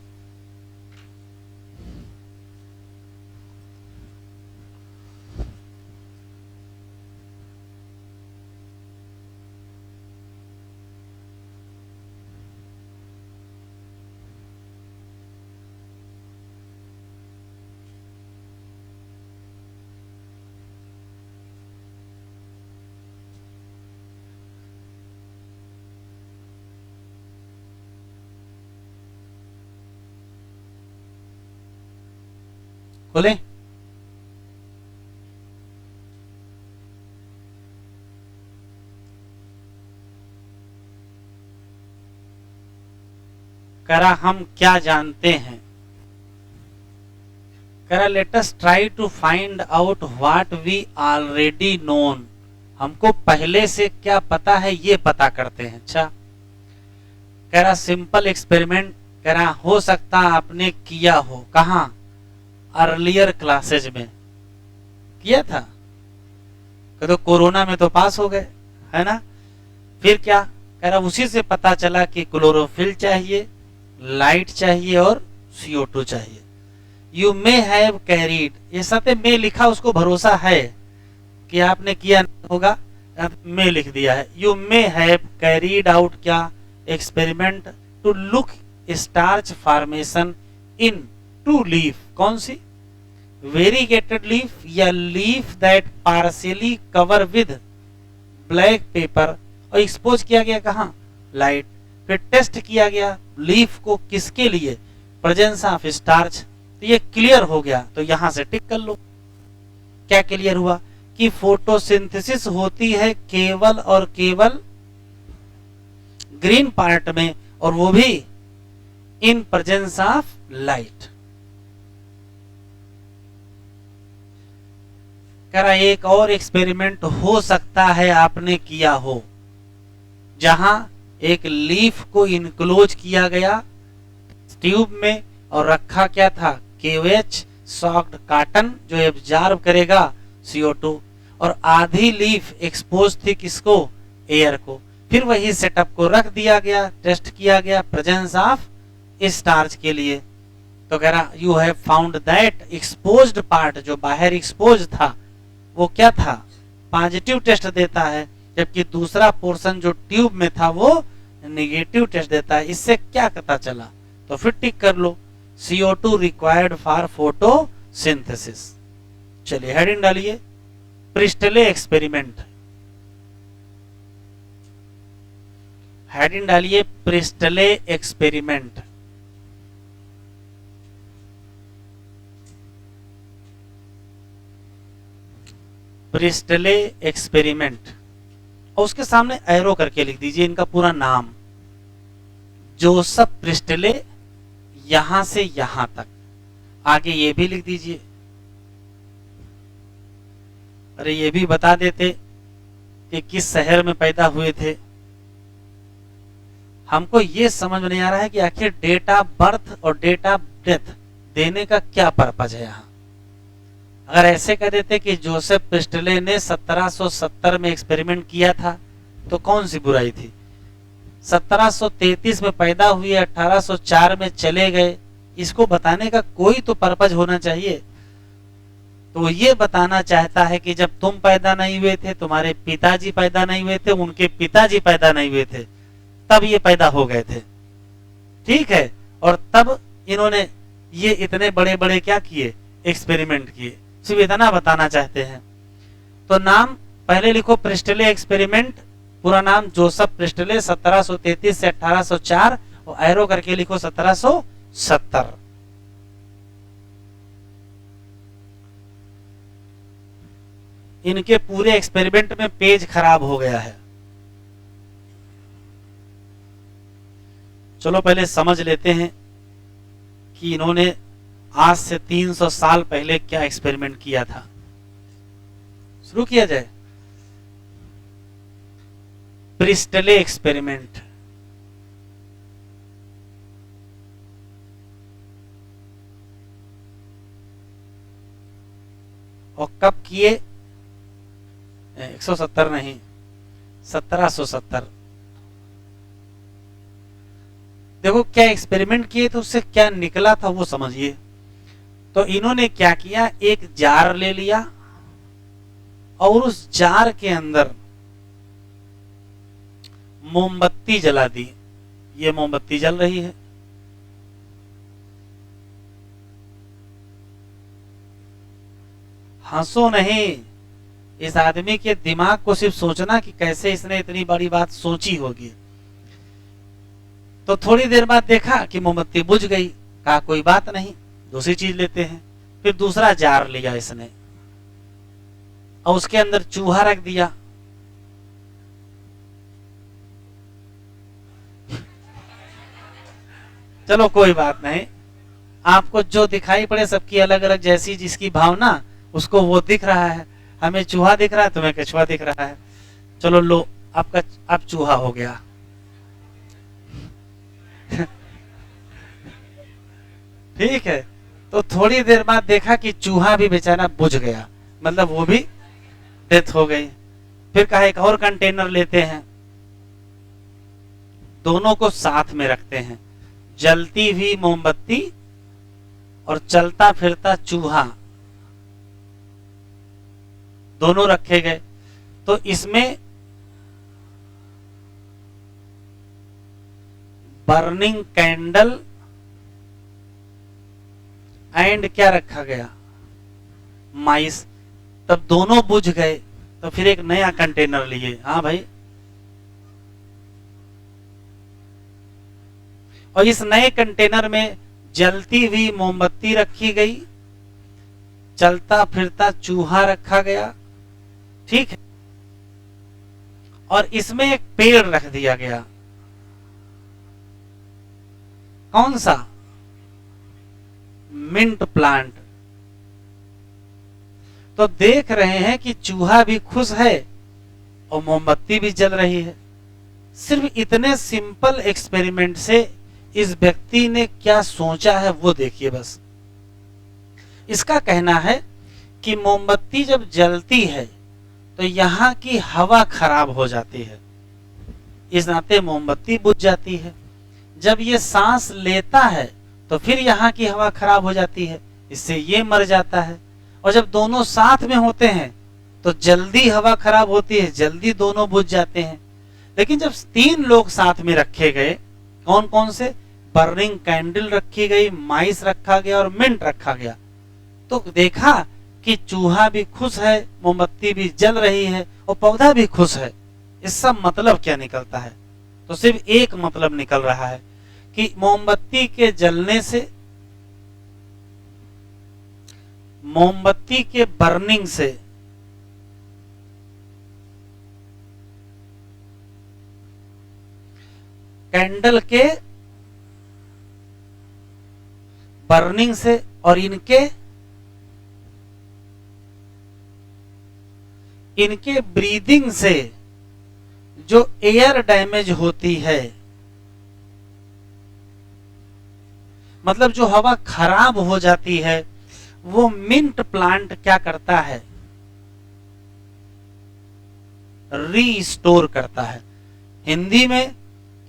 बोले करा हम क्या जानते हैं, करा let us try to find out what we already known, हमको पहले से क्या पता है ये पता करते हैं। अच्छा, करा सिंपल एक्सपेरिमेंट, करा हो सकता आपने किया हो, कहा अर्लियर क्लासेज में किया था, तो कोरोना में तो पास हो गए, है ना। फिर क्या कह रहा, उसी से पता चला कि क्लोरोफिल चाहिए, लाइट चाहिए और CO2 चाहिए। यू मे हैव कैरीड, ये सब में लिखा, उसको भरोसा है कि आपने किया होगा, में लिख दिया है। You may have carried out क्या, experiment to look starch formation in 2 leaf, कौन सी, वेरीगेटेड लीफ या leaf that partially cover with black paper, और एक्सपोज किया गया कहा, लाइट। फिर टेस्ट किया गया लीफ को, किसके लिए, प्रेजेंस ऑफ स्टार्च। तो ये क्लियर हो गया, तो यहां से टिक कर लो। क्या क्लियर हुआ कि फोटोसिंथेसिस होती है केवल और केवल ग्रीन पार्ट में, और वो भी इन प्रेजेंस ऑफ लाइट। करा एक और एक्सपेरिमेंट हो सकता है आपने किया हो, जहां एक लीफ को इनक्लोज किया गया ट्यूब में और रखा क्या था, KOH सॉफ्ट कॉटन जो एब्जॉर्ब करेगा CO2, और आधी लीफ एक्सपोज थी किसको, एयर को। फिर वही सेटअप को रख दिया गया, टेस्ट किया गया प्रेजेंस ऑफ स्टार्च के लिए। तो कह रहा you have found that exposed part, जो बाहर एक्सपोज था वो क्या था, पॉजिटिव टेस्ट देता है, जबकि दूसरा पोर्शन जो ट्यूब में था वो नेगेटिव टेस्ट देता है। इससे क्या पता चला, तो फिर टिक कर लो, CO2 रिक्वायर्ड फॉर फोटोसिंथेसिस। चलिए हेडिंग डालिए, प्रिस्टले एक्सपेरिमेंट, हेडिंग डालिए प्रिस्टले एक्सपेरिमेंट। प्रिस्टले एक्सपेरिमेंट, और उसके सामने एरो करके लिख दीजिए इनका पूरा नाम, जोसेफ प्रिस्टले, यहां से यहां तक, आगे ये भी लिख दीजिए। अरे ये भी बता देते कि किस शहर में पैदा हुए थे। हमको ये समझ में नहीं आ रहा है कि आखिर डेट ऑफ बर्थ और डेट ऑफ डेथ देने का क्या पर्पज है यहाँ। अगर ऐसे कह देते कि जोसेफ प्रिस्टले ने 1770 में एक्सपेरिमेंट किया था तो कौन सी बुराई थी। 1733 में पैदा हुए, 1804 में चले गए, इसको बताने का कोई तो पर्पज होना चाहिए। तो वो ये बताना चाहता है कि जब तुम पैदा नहीं हुए थे, तुम्हारे पिताजी पैदा नहीं हुए थे, उनके पिताजी पैदा नहीं हुए थे, तब ये पैदा हो गए थे, ठीक है। और तब इन्होंने ये इतने बड़े बड़े क्या किए, एक्सपेरिमेंट किए, सिर्फ इतना बताना चाहते हैं। तो नाम पहले लिखो प्रिस्टले एक्सपेरिमेंट, पूरा नाम जोसेफ प्रिस्टले, 1733 से 1804, और एरो करके लिखो 1770। इनके पूरे एक्सपेरिमेंट में पेज खराब हो गया है। चलो पहले समझ लेते हैं कि इन्होंने आज से 300 साल पहले क्या एक्सपेरिमेंट किया था। शुरू किया जाए। प्रिस्टले एक्सपेरिमेंट, और कब किए? 170 नहीं, 1770। देखो क्या एक्सपेरिमेंट किए तो उससे क्या निकला था वो समझिए। तो इन्होंने क्या किया, एक जार ले लिया और उस जार के अंदर मोमबत्ती जला दी। ये मोमबत्ती जल रही है। हंसो नहीं, इस आदमी के दिमाग को सिर्फ सोचना कि कैसे इसने इतनी बड़ी बात सोची होगी। तो थोड़ी देर बाद देखा कि मोमबत्ती बुझ गई। कहा कोई बात नहीं, दूसरी चीज लेते हैं। फिर दूसरा जार लिया इसने और उसके अंदर चूहा रख दिया। चलो कोई बात नहीं, आपको जो दिखाई पड़े, सबकी अलग अलग जैसी जिसकी भावना, उसको वो दिख रहा है। हमें चूहा दिख रहा है, तुम्हें कछुआ दिख रहा है। चलो लो, आपका अब चूहा हो गया। ठीक है। तो थोड़ी देर बाद देखा कि चूहा भी बेचारा बुझ गया, मतलब वो भी डेथ हो गई। फिर कहा एक और कंटेनर लेते हैं, दोनों को साथ में रखते हैं, जलती हुई मोमबत्ती और चलता फिरता चूहा, दोनों रखे गए। तो इसमें बर्निंग कैंडल एंड क्या रखा गया, माइस। तब दोनों बुझ गए, तो फिर एक नया कंटेनर लिए। हाँ भाई, और इस नए कंटेनर में जलती हुई मोमबत्ती रखी गई, चलता फिरता चूहा रखा गया। ठीक है। और इसमें एक पेड़ रख दिया गया। कौन सा? Mint plant. तो देख रहे हैं कि चूहा भी खुश है और मोमबत्ती भी जल रही है। सिर्फ इतने सिंपल एक्सपेरिमेंट से इस व्यक्ति ने क्या सोचा है वो देखिए बस। इसका कहना है कि मोमबत्ती जब जलती है तो यहां की हवा खराब हो जाती है, इस नाते मोमबत्ती बुझ जाती है। जब ये सांस लेता है तो फिर यहाँ की हवा खराब हो जाती है, इससे ये मर जाता है। और जब दोनों साथ में होते हैं तो जल्दी हवा खराब होती है, जल्दी दोनों बुझ जाते हैं। लेकिन जब 3 लोग साथ में रखे गए, कौन कौन से? बर्निंग कैंडल रखी गई, माइस रखा गया और मिंट रखा गया। तो देखा कि चूहा भी खुश है, मोमबत्ती भी जल रही है और पौधा भी खुश है। इसका मतलब क्या निकलता है? तो सिर्फ एक मतलब निकल रहा है कि मोमबत्ती के जलने से, मोमबत्ती के बर्निंग से कैंडल के बर्निंग से और इनके ब्रीदिंग से जो एयर डैमेज होती है, मतलब जो हवा खराब हो जाती है, वो मिंट प्लांट क्या करता है? रीस्टोर करता है। हिंदी में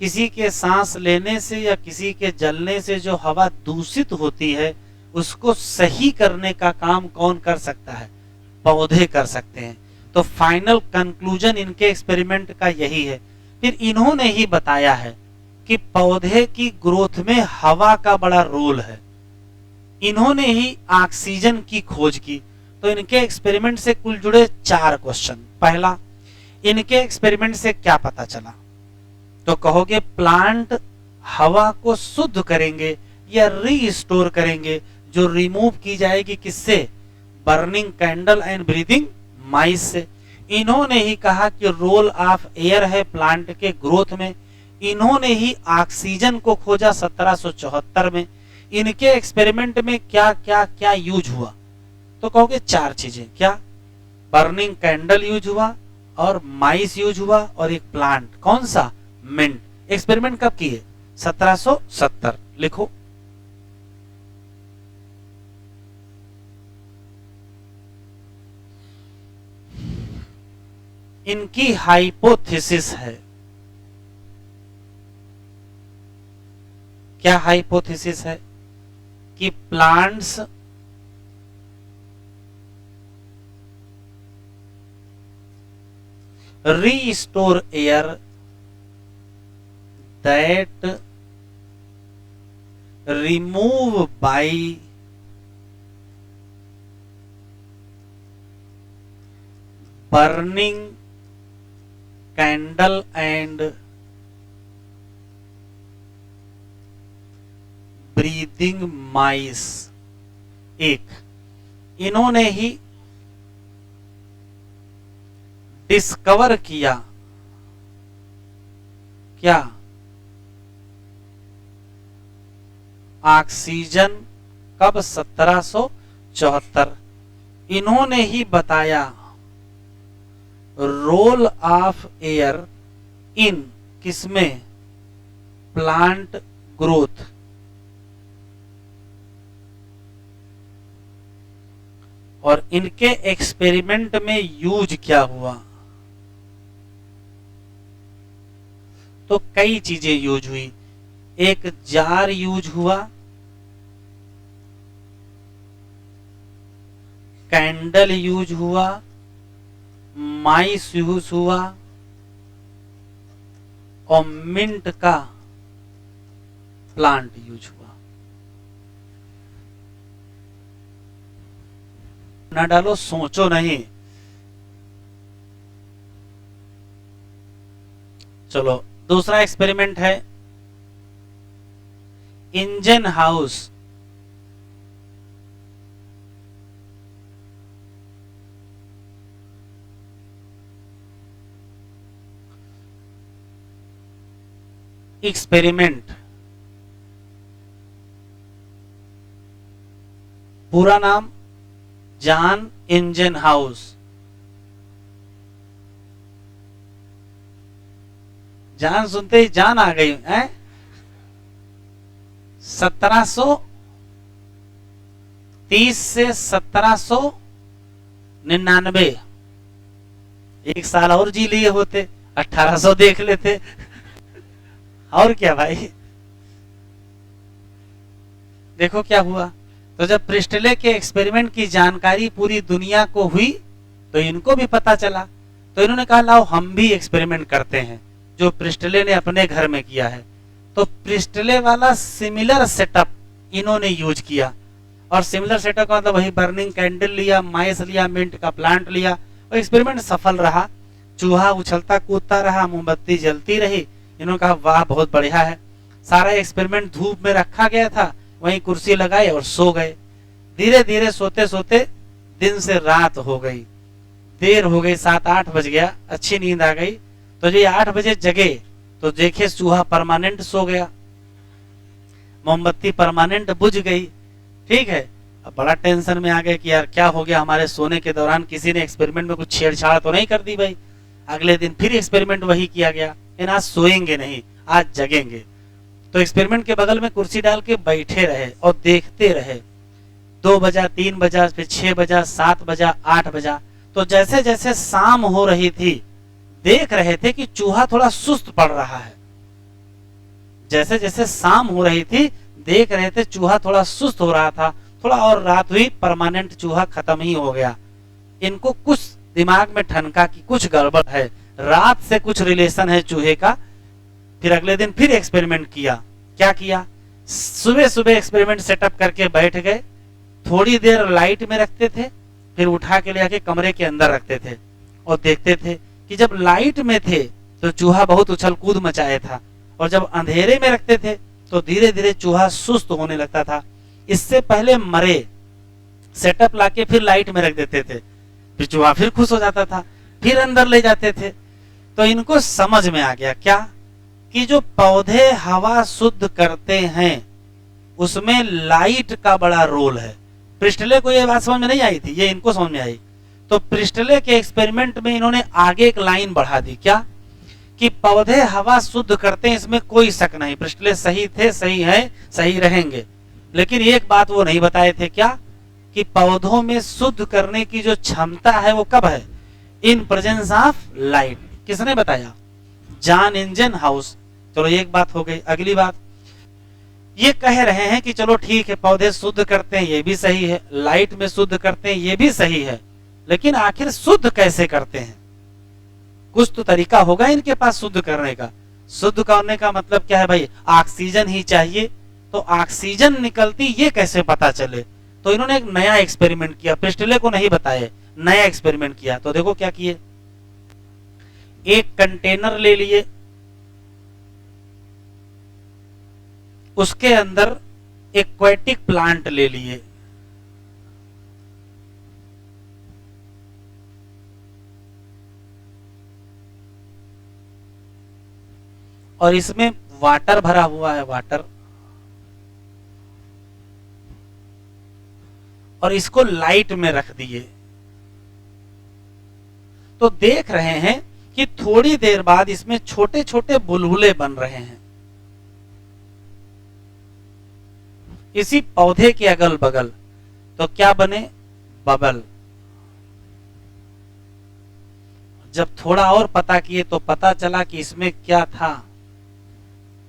किसी के सांस लेने से या किसी के जलने से जो हवा दूषित होती है, उसको सही करने का काम कौन कर सकता है? पौधे कर सकते हैं। तो फाइनल कंक्लूजन इनके एक्सपेरिमेंट का यही है। फिर इन्होंने ही बताया है कि पौधे की ग्रोथ में हवा का बड़ा रोल है। इन्होंने ही ऑक्सीजन की खोज की। तो इनके एक्सपेरिमेंट से कुल जुड़े 4 क्वेश्चन। पहला, इनके एक्सपेरिमेंट से क्या पता चला? तो कहोगे प्लांट हवा को शुद्ध करेंगे या रीस्टोर करेंगे, जो रिमूव की जाएगी किससे? बर्निंग कैंडल एंड ब्रीदिंग माइस से। इन्होंने ही कहा कि रोल ऑफ एयर है प्लांट के ग्रोथ में। इन्होंने ही ऑक्सीजन को खोजा 1774 में। इनके एक्सपेरिमेंट में क्या क्या क्या यूज हुआ? तो कहोगे 4 चीजें। क्या? बर्निंग कैंडल यूज हुआ और माइस यूज हुआ और एक प्लांट, कौन सा? मिंट। एक्सपेरिमेंट कब किए? 1770। लिखो। इनकी हाइपोथेसिस है। क्या हाइपोथेसिस है? कि plants restore air that remove by burning candle and breathing mice। एक इन्होंने ही डिस्कवर किया, क्या? ऑक्सीजन। कब? 1774। इन्होंने ही बताया रोल ऑफ एयर इन किसमें? Plant growth. और इनके एक्सपेरिमेंट में यूज क्या हुआ? तो कई चीजें यूज हुई। एक जार यूज हुआ, कैंडल यूज हुआ, माइस यूज हुआ और मिंट का प्लांट यूज हुआ। ना डालो, सोचो नहीं। चलो दूसरा एक्सपेरिमेंट है इंजन हाउस। एक्सपेरिमेंट पूरा नाम जॉन इंजन हाउस। जान सुनते ही जान आ गई है। 1730 से 1799, एक साल और जी लिए होते, 1800 देख लेते। और क्या भाई। देखो क्या हुआ। तो जब प्रिस्टले के एक्सपेरिमेंट की जानकारी पूरी दुनिया को हुई तो इनको भी पता चला, तो इन्होंने कहा लाओ हम भी एक्सपेरिमेंट करते हैं जो प्रिस्टले ने अपने घर में किया है। तो प्रिस्टले वाला सिमिलर सेटअप इन्होंने यूज किया। और सिमिलर सेटअप का मतलब वही बर्निंग कैंडल लिया, माइस लिया, मिंट का प्लांट लिया और एक्सपेरिमेंट सफल रहा। चूहा उछलता कूदता रहा, मोमबत्ती जलती रही। इन्होंने कहा वाह बहुत बढ़िया है। सारा एक्सपेरिमेंट धूप में रखा गया था, वहीं कुर्सी लगाई और सो गए। धीरे धीरे सोते सोते दिन से रात हो गई, देर हो गई, 7-8 बज गया, अच्छी नींद आ गई। तो जो 8 बजे जगे तो देखे चूहा परमानेंट सो गया, मोमबत्ती परमानेंट बुझ गई। ठीक है, अब बड़ा टेंशन में आ गए कि यार क्या हो गया, हमारे सोने के दौरान किसी ने एक्सपेरिमेंट में कुछ छेड़छाड़ तो नहीं कर दी भाई। अगले दिन फिर एक्सपेरिमेंट वही किया गया, लेकिन आज सोएंगे नहीं, आज जगेंगे। तो एक्सपेरिमेंट के बगल में कुर्सी डाल के बैठे रहे और देखते रहे। 2 बजा, 3 बजा, फिर 6 बजा, 7 बजा, 8 बजा। तो जैसे जैसे शाम हो रही थी देख रहे थे कि चूहा थोड़ा सुस्त पड़ रहा है। जैसे जैसे शाम हो रही थी देख रहे थे चूहा थोड़ा सुस्त हो रहा था। थोड़ा और रात हुई, परमानेंट चूहा खत्म ही हो गया। इनको कुछ दिमाग में ठनका कि कुछ गड़बड़ है, रात से कुछ रिलेशन है चूहे का। फिर अगले दिन फिर एक्सपेरिमेंट किया। क्या किया? सुबह सुबह एक्सपेरिमेंट सेटअप करके बैठ गए। थोड़ी देर लाइट में रखते थे, फिर उठा के ले आके कमरे के अंदर रखते थे और देखते थे कि जब लाइट में थे तो चूहा बहुत उछल कूद मचाए था, और जब अंधेरे में रखते थे तो धीरे धीरे चूहा सुस्त होने लगता था। इससे पहले मरे सेटअप लाके फिर लाइट में रख देते थे, फिर चूहा फिर खुश हो जाता था, फिर अंदर ले जाते थे। तो इनको समझ में आ गया क्या कि जो पौधे हवा शुद्ध करते हैं उसमें लाइट का बड़ा रोल है। प्रिस्टले को यह बात समझ में नहीं आई थी, ये इनको समझ में आई। तो प्रिस्टले के एक्सपेरिमेंट में इन्होंने आगे एक लाइन बढ़ा दी, क्या कि पौधे हवा शुद्ध करते हैं, इसमें कोई शक नहीं। प्रिस्टले सही थे, सही है, सही रहेंगे। लेकिन एक बात वो नहीं बताए थे, क्या कि पौधों में शुद्ध करने की जो क्षमता है वो कब है? In presence of light. किसने बताया? जॉन इंजनहाउस। चलो एक बात हो गई। अगली बात, ये कह रहे हैं कि चलो ठीक है, पौधे शुद्ध करते हैं, ये भी सही है, लाइट में शुद्ध करते हैं, ये भी सही है, लेकिन आखिर शुद्ध कैसे करते हैं? कुछ तो तरीका होगा इनके पास शुद्ध करने का। शुद्ध करने का मतलब क्या है भाई? ऑक्सीजन ही चाहिए, तो ऑक्सीजन निकलती ये कैसे पता चले? तो इन्होंने एक नया एक्सपेरिमेंट किया, पिस्टले को नहीं बताए, नया एक्सपेरिमेंट किया। तो देखो क्या किए, एक कंटेनर ले लिए, उसके अंदर एक्वेटिक प्लांट ले लिए, और इसमें वाटर भरा हुआ है, वाटर, और इसको लाइट में रख दिए। तो देख रहे हैं कि थोड़ी देर बाद इसमें छोटे छोटे बुलबुले बन रहे हैं। इसी पौधे के अगल बगल तो क्या बने? बबल। जब थोड़ा और पता किए तो पता चला कि इसमें क्या था?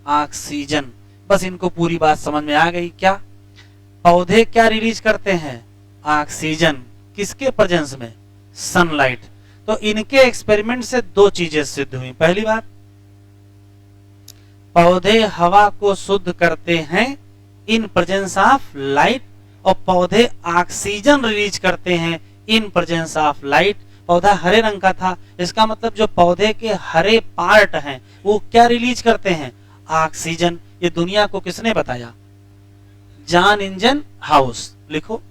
ऑक्सीजन। बस इनको पूरी बात समझ में आ गई। क्या पौधे क्या रिलीज करते हैं? ऑक्सीजन। किसके प्रेजेंस में? सनलाइट। तो इनके एक्सपेरिमेंट से दो चीजें सिद्ध हुई। पहली बात, पौधे हवा को शुद्ध करते हैं इन प्रेजेंस ऑफ लाइट, और पौधे ऑक्सीजन रिलीज करते हैं इन प्रेजेंस ऑफ लाइट। पौधा हरे रंग का था, इसका मतलब जो पौधे के हरे पार्ट हैं वो क्या रिलीज करते हैं? ऑक्सीजन। ये दुनिया को किसने बताया? जॉन इंजनहाउस। लिखो।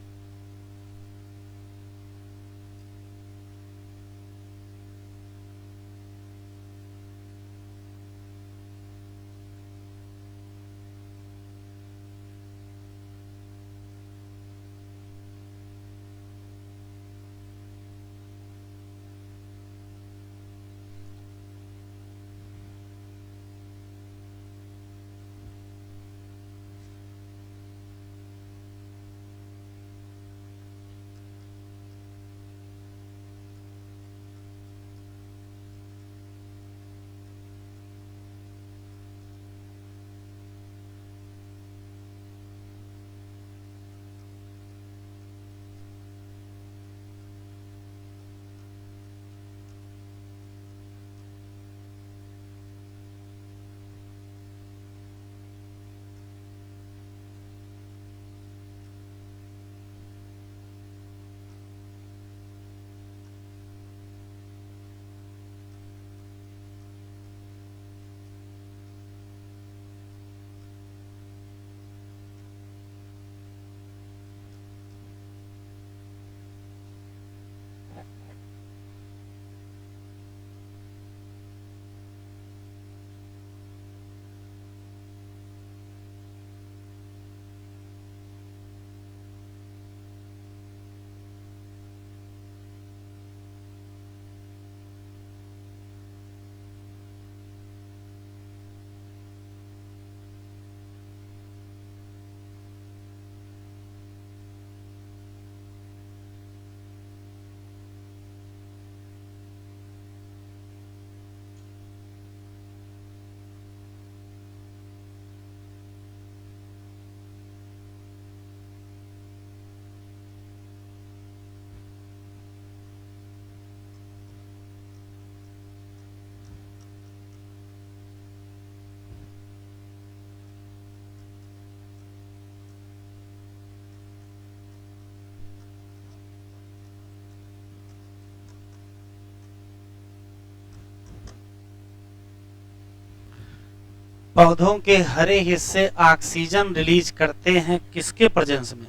पौधों के हरे हिस्से ऑक्सीजन रिलीज करते हैं किसके प्रेजेंस में?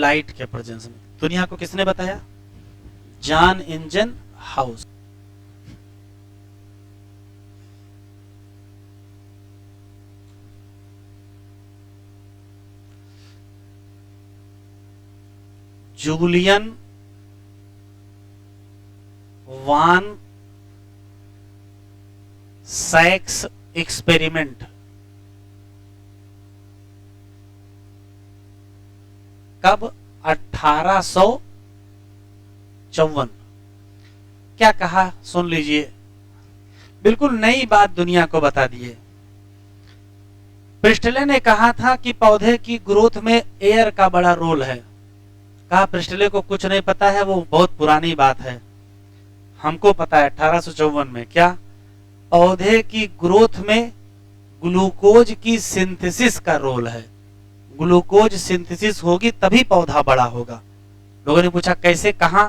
लाइट के प्रेजेंस में। दुनिया को किसने बताया? जॉन इंजनहाउस। जूलियन वान सैक्स एक्सपेरिमेंट कब? 1854। क्या कहा सुन लीजिए, बिल्कुल नई बात दुनिया को बता दिए। प्रिस्टले ने कहा था कि पौधे की ग्रोथ में एयर का बड़ा रोल है। कहा प्रिस्टले को कुछ नहीं पता है, वो बहुत पुरानी बात है, हमको पता है 1854 में। क्या? पौधे की ग्रोथ में ग्लूकोज की सिंथेसिस का रोल है। ग्लूकोज सिंथेसिस होगी तभी पौधा बड़ा होगा। लोगों ने पूछा कैसे, कहा?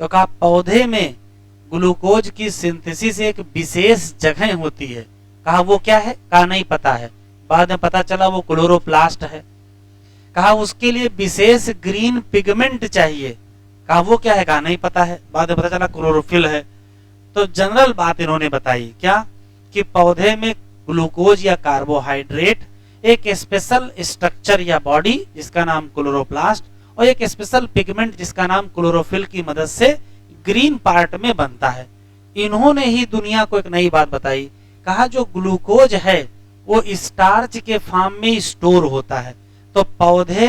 तो कहा पौधे में ग्लूकोज की सिंथेसिस एक विशेष जगह होती है। कहा वो क्या है? कहा नहीं पता है। बाद में पता चला वो क्लोरोप्लास्ट है। कहा उसके लिए विशेष ग्रीन पिगमेंट चाहिए। कहा वो क्या है? कहा नहीं पता है। बाद में पता चला क्लोरोफिल है। तो जनरल बात इन्होंने बताई क्या, कि पौधे में ग्लूकोज या कार्बोहाइड्रेट एक स्पेशल स्ट्रक्चर या बॉडी जिसका नाम क्लोरोप्लास्ट और एक स्पेशल पिगमेंट जिसका नाम क्लोरोफिल की मदद से ग्रीन पार्ट में बनता है। इन्होंने ही दुनिया को एक नई बात बताई। कहा जो ग्लूकोज है वो स्टार्च के फॉर्म में स्टोर होता है। तो पौधे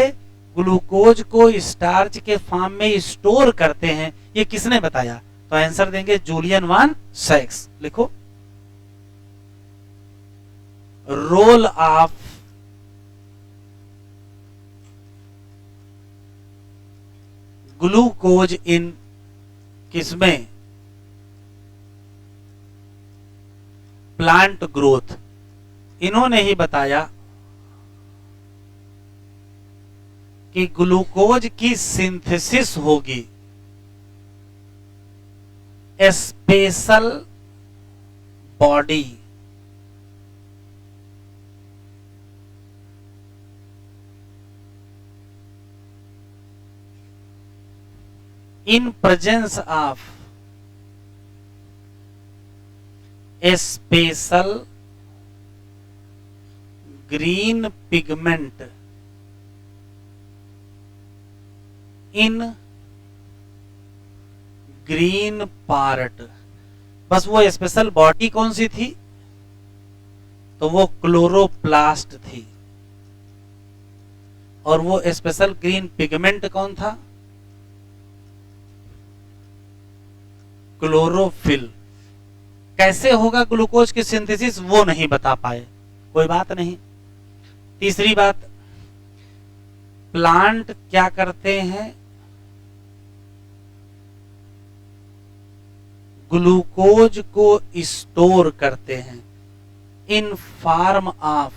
ग्लूकोज को स्टार्च के फॉर्म में स्टोर करते हैं, ये किसने बताया? तो आंसर देंगे जूलियन वान सैक्स। लिखो, रोल ऑफ ग्लूकोज इन किसमें? Plant growth. इन्होंने ही बताया कि ग्लूकोज की सिंथेसिस होगी special body in presence of a special green pigment in green part। बस वो स्पेशल बॉडी कौन सी थी? तो वो क्लोरोप्लास्ट थी। और वो स्पेशल ग्रीन पिगमेंट कौन था? क्लोरोफिल। कैसे होगा ग्लूकोज की सिंथेसिस वो नहीं बता पाए, कोई बात नहीं। तीसरी बात, प्लांट क्या करते हैं? ग्लूकोज को स्टोर करते हैं इन फॉर्म ऑफ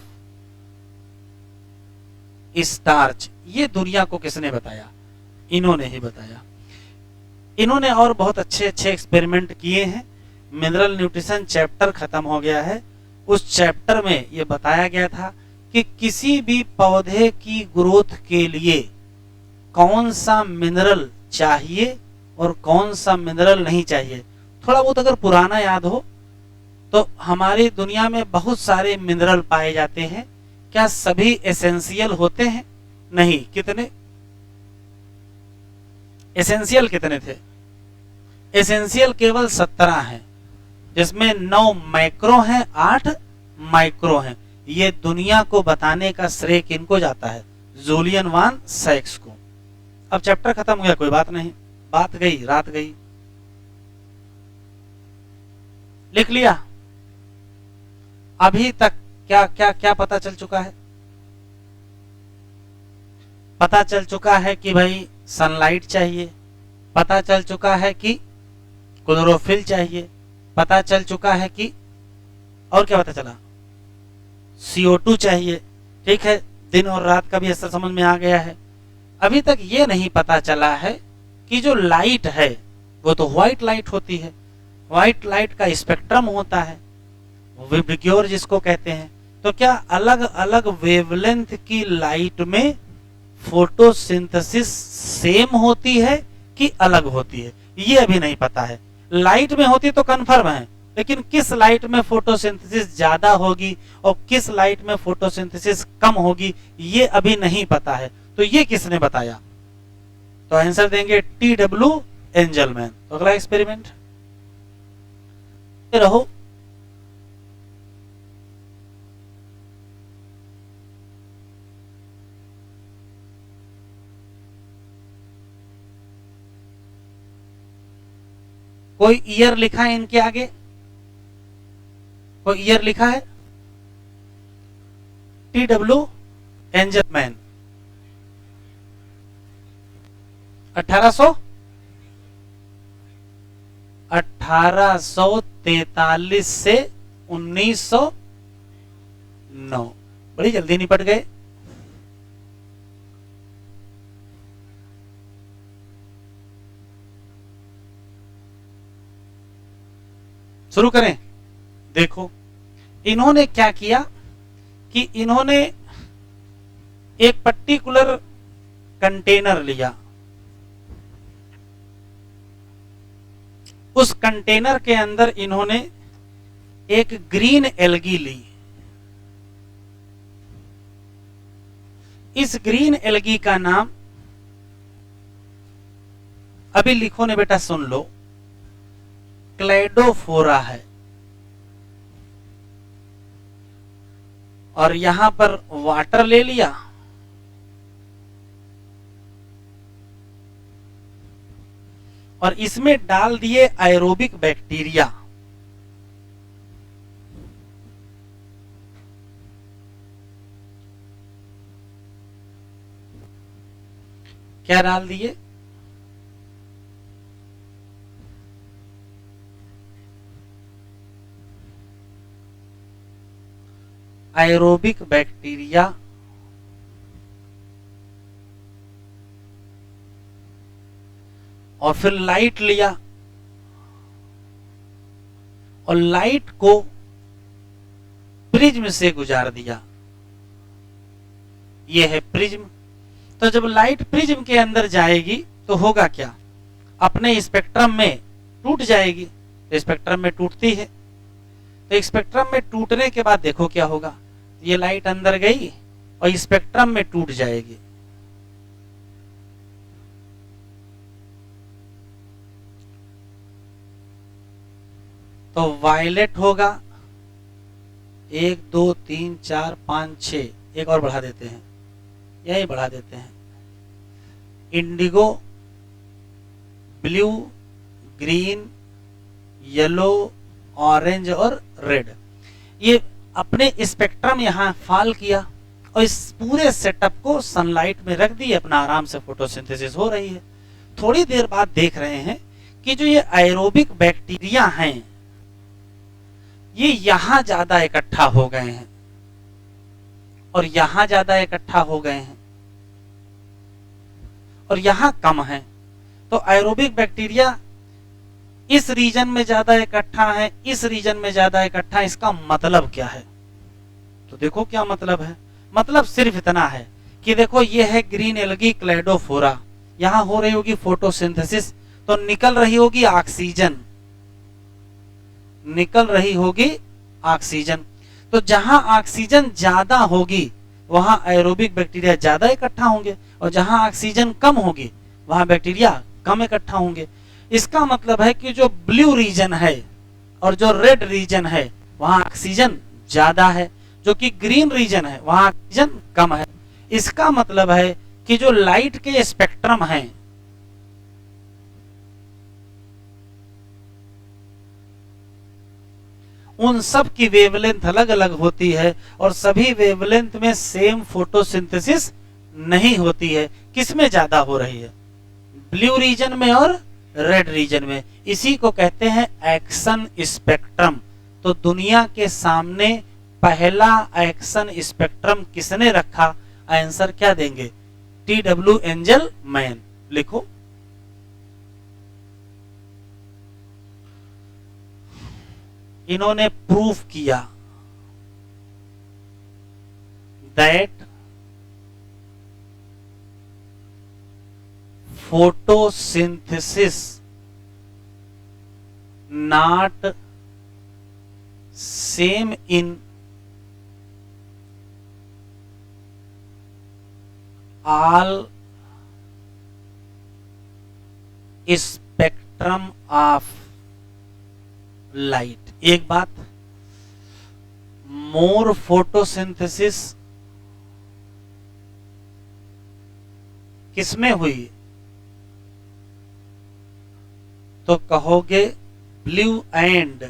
स्टार्च। ये दुनिया को किसने बताया? इन्होंने ही बताया। इन्होंने और बहुत अच्छे अच्छे एक्सपेरिमेंट किए हैं। मिनरल न्यूट्रिशन चैप्टर खत्म हो गया है, उस चैप्टर में यह बताया गया था कि किसी भी पौधे की ग्रोथ के लिए कौन सा मिनरल चाहिए और कौन सा मिनरल नहीं चाहिए। थोड़ा बहुत अगर पुराना याद हो तो हमारी दुनिया में बहुत सारे मिनरल पाए जाते हैं। क्या सभी एसेंशियल होते हैं? नहीं। कितने एसेंशियल कितने थे? एसेंशियल केवल 17 हैं, जिसमें 9 मैक्रो हैं, 8 माइक्रो हैं। ये दुनिया को बताने का श्रेय किनको जाता है? जूलियन वान सैक्स को। अब चैप्टर खत्म हो गया, कोई बात नहीं, बात गई रात गई। लिख लिया? अभी तक क्या क्या क्या पता चल चुका है? पता चल चुका है कि भाई सनलाइट चाहिए, पता चल चुका है कि क्लोरोफिल चाहिए, पता चल चुका है कि और क्या पता चला? CO2 चाहिए। ठीक है, दिन और रात का भी असर समझ में आ गया है। अभी तक ये नहीं पता चला है कि जो लाइट है वो तो व्हाइट लाइट होती है, व्हाइट लाइट का स्पेक्ट्रम होता है, विब्रिक्योर जिसको कहते हैं। तो क्या अलग अलग वेवलेंथ की लाइट में फोटोसिंथेसिस सेम होती है कि अलग होती है? ये अभी नहीं पता है। लाइट में होती तो कंफर्म है, लेकिन किस लाइट में फोटोसिंथेसिस ज्यादा होगी और किस लाइट में फोटोसिंथेसिस कम होगी ये अभी नहीं पता है। तो ये किसने बताया? तो आंसर देंगे TW एंजलमैन। तो अगला एक्सपेरिमेंट रहो। कोई ईयर लिखा है इनके आगे? कोई ईयर लिखा है? TW एंजलमैन 1843 से 1909। बड़ी जल्दी निपट गए। शुरू करें। देखो इन्होंने क्या किया कि इन्होंने एक पर्टिकुलर कंटेनर लिया, उस कंटेनर के अंदर इन्होंने एक ग्रीन एल्गी ली। इस ग्रीन एल्गी का नाम अभी लिखो ने बेटा, सुन लो, क्लेडोफोरा है। और यहां पर वाटर ले लिया और इसमें डाल दिए एरोबिक बैक्टीरिया। क्या डाल दिए? एरोबिक बैक्टीरिया और फिर लाइट लिया और लाइट को प्रिज्म से गुजार दिया। यह है प्रिज्म। तो जब लाइट प्रिज्म के अंदर जाएगी तो होगा क्या? अपने स्पेक्ट्रम में टूट जाएगी। तो स्पेक्ट्रम में टूटती है, तो स्पेक्ट्रम में टूटने के बाद देखो क्या होगा। ये लाइट अंदर गई और स्पेक्ट्रम में टूट जाएगी। तो वायलेट होगा 1 2 3 4 5 6, एक और बढ़ा देते हैं, यही बढ़ा देते हैं। Indigo, blue, green, yellow, orange और रेड, ये अपने स्पेक्ट्रम यहां फॉल किया और इस पूरे सेटअप को सनलाइट में रख दी, अपना आराम से फोटोसिंथेसिस हो रही है। थोड़ी देर बाद देख रहे हैं कि जो ये एरोबिक बैक्टीरिया हैं ये यहां ज्यादा इकट्ठा हो गए हैं और यहां ज्यादा इकट्ठा हो गए हैं और यहां कम है। तो एरोबिक बैक्टीरिया इस रीजन में ज्यादा इकट्ठा है, इस रीजन में ज्यादा इकट्ठा है। इसका मतलब क्या है? तो देखो क्या मतलब है। मतलब सिर्फ इतना है कि देखो ये है ग्रीन एल्गी क्लेडोफोरा, यहां हो रही होगी फोटोसिंथेसिस, तो निकल रही होगी ऑक्सीजन, निकल रही होगी ऑक्सीजन। तो जहां ऑक्सीजन ज्यादा होगी वहां एरोबिक बैक्टीरिया ज्यादा इकट्ठा होंगे और जहां ऑक्सीजन कम होगी वहां बैक्टीरिया कम इकट्ठा होंगे। इसका मतलब है कि जो ब्लू रीजन है और जो रेड रीजन है वहां ऑक्सीजन ज्यादा है, जो कि ग्रीन रीजन है वहां ऑक्सीजन कम है। इसका मतलब है कि जो लाइट के स्पेक्ट्रम हैं उन सब की वेवलेंथ अलग अलग होती है और सभी वेवलेंथ में सेम फोटोसिंथेसिस नहीं होती है। किसमें ज्यादा हो रही है? ब्लू रीजन में और रेड रीजन में। इसी को कहते हैं एक्शन स्पेक्ट्रम। तो दुनिया के सामने पहला एक्शन स्पेक्ट्रम किसने रखा? आंसर क्या देंगे? TW Angelman. लिखो इन्होंने प्रूफ किया that photosynthesis not same in all spectrum of light। एक बात, मोर फोटोसिंथेसिस किसमें हुई? तो कहोगे ब्लू एंड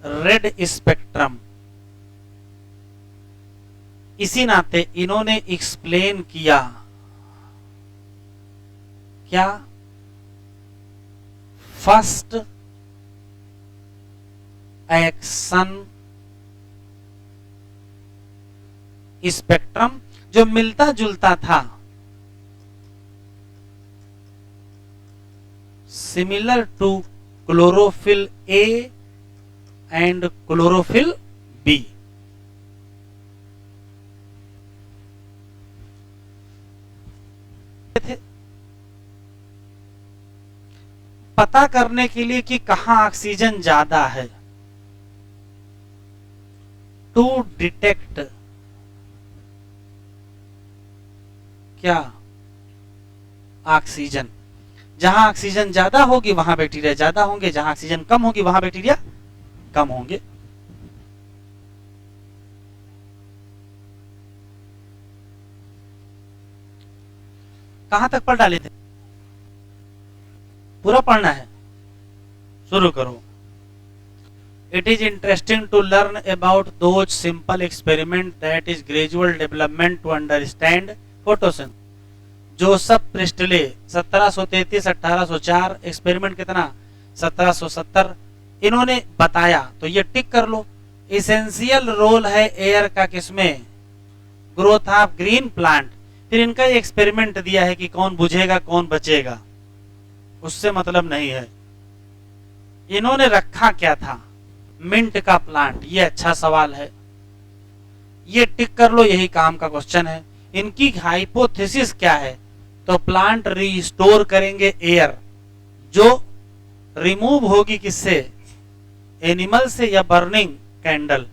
रेड स्पेक्ट्रम। इसी नाते इन्होंने एक्सप्लेन किया क्या, फर्स्ट एक्शन स्पेक्ट्रम जो मिलता जुलता था, similar to chlorophyll A and chlorophyll B. पता करने के लिए कि कहां ऑक्सीजन ज्यादा है, टू डिटेक्ट क्या, ऑक्सीजन। जहां ऑक्सीजन ज्यादा होगी वहां बैक्टीरिया ज्यादा होंगे, जहां ऑक्सीजन कम होगी वहां बैक्टीरिया कम होंगे। कहां तक पढ़ डाले थे? पूरा पढ़ना है, शुरू करो। It is interesting to learn about those simple experiment that is gradual development to understand photosynthesis. Joseph Priestley 1733 1804, experiment कितना 1770, इन्होंने बताया। तो ये टिक कर लो। इसेंशियल रोल है एयर का किसमें, ग्रोथ ऑफ ग्रीन प्लांट। फिर इनका एक्सपेरिमेंट दिया है कि कौन बुझेगा कौन बचेगा, उससे मतलब नहीं है। इन्होंने रखा क्या था, मिंट का प्लांट। ये अच्छा सवाल है, ये टिक कर लो, यही काम का क्वेश्चन है। इनकी हाइपोथेसिस क्या है, तो प्लांट रिस्टोर करेंगे एयर जो रिमूव होगी किससे, एनिमल से या बर्निंग कैंडल।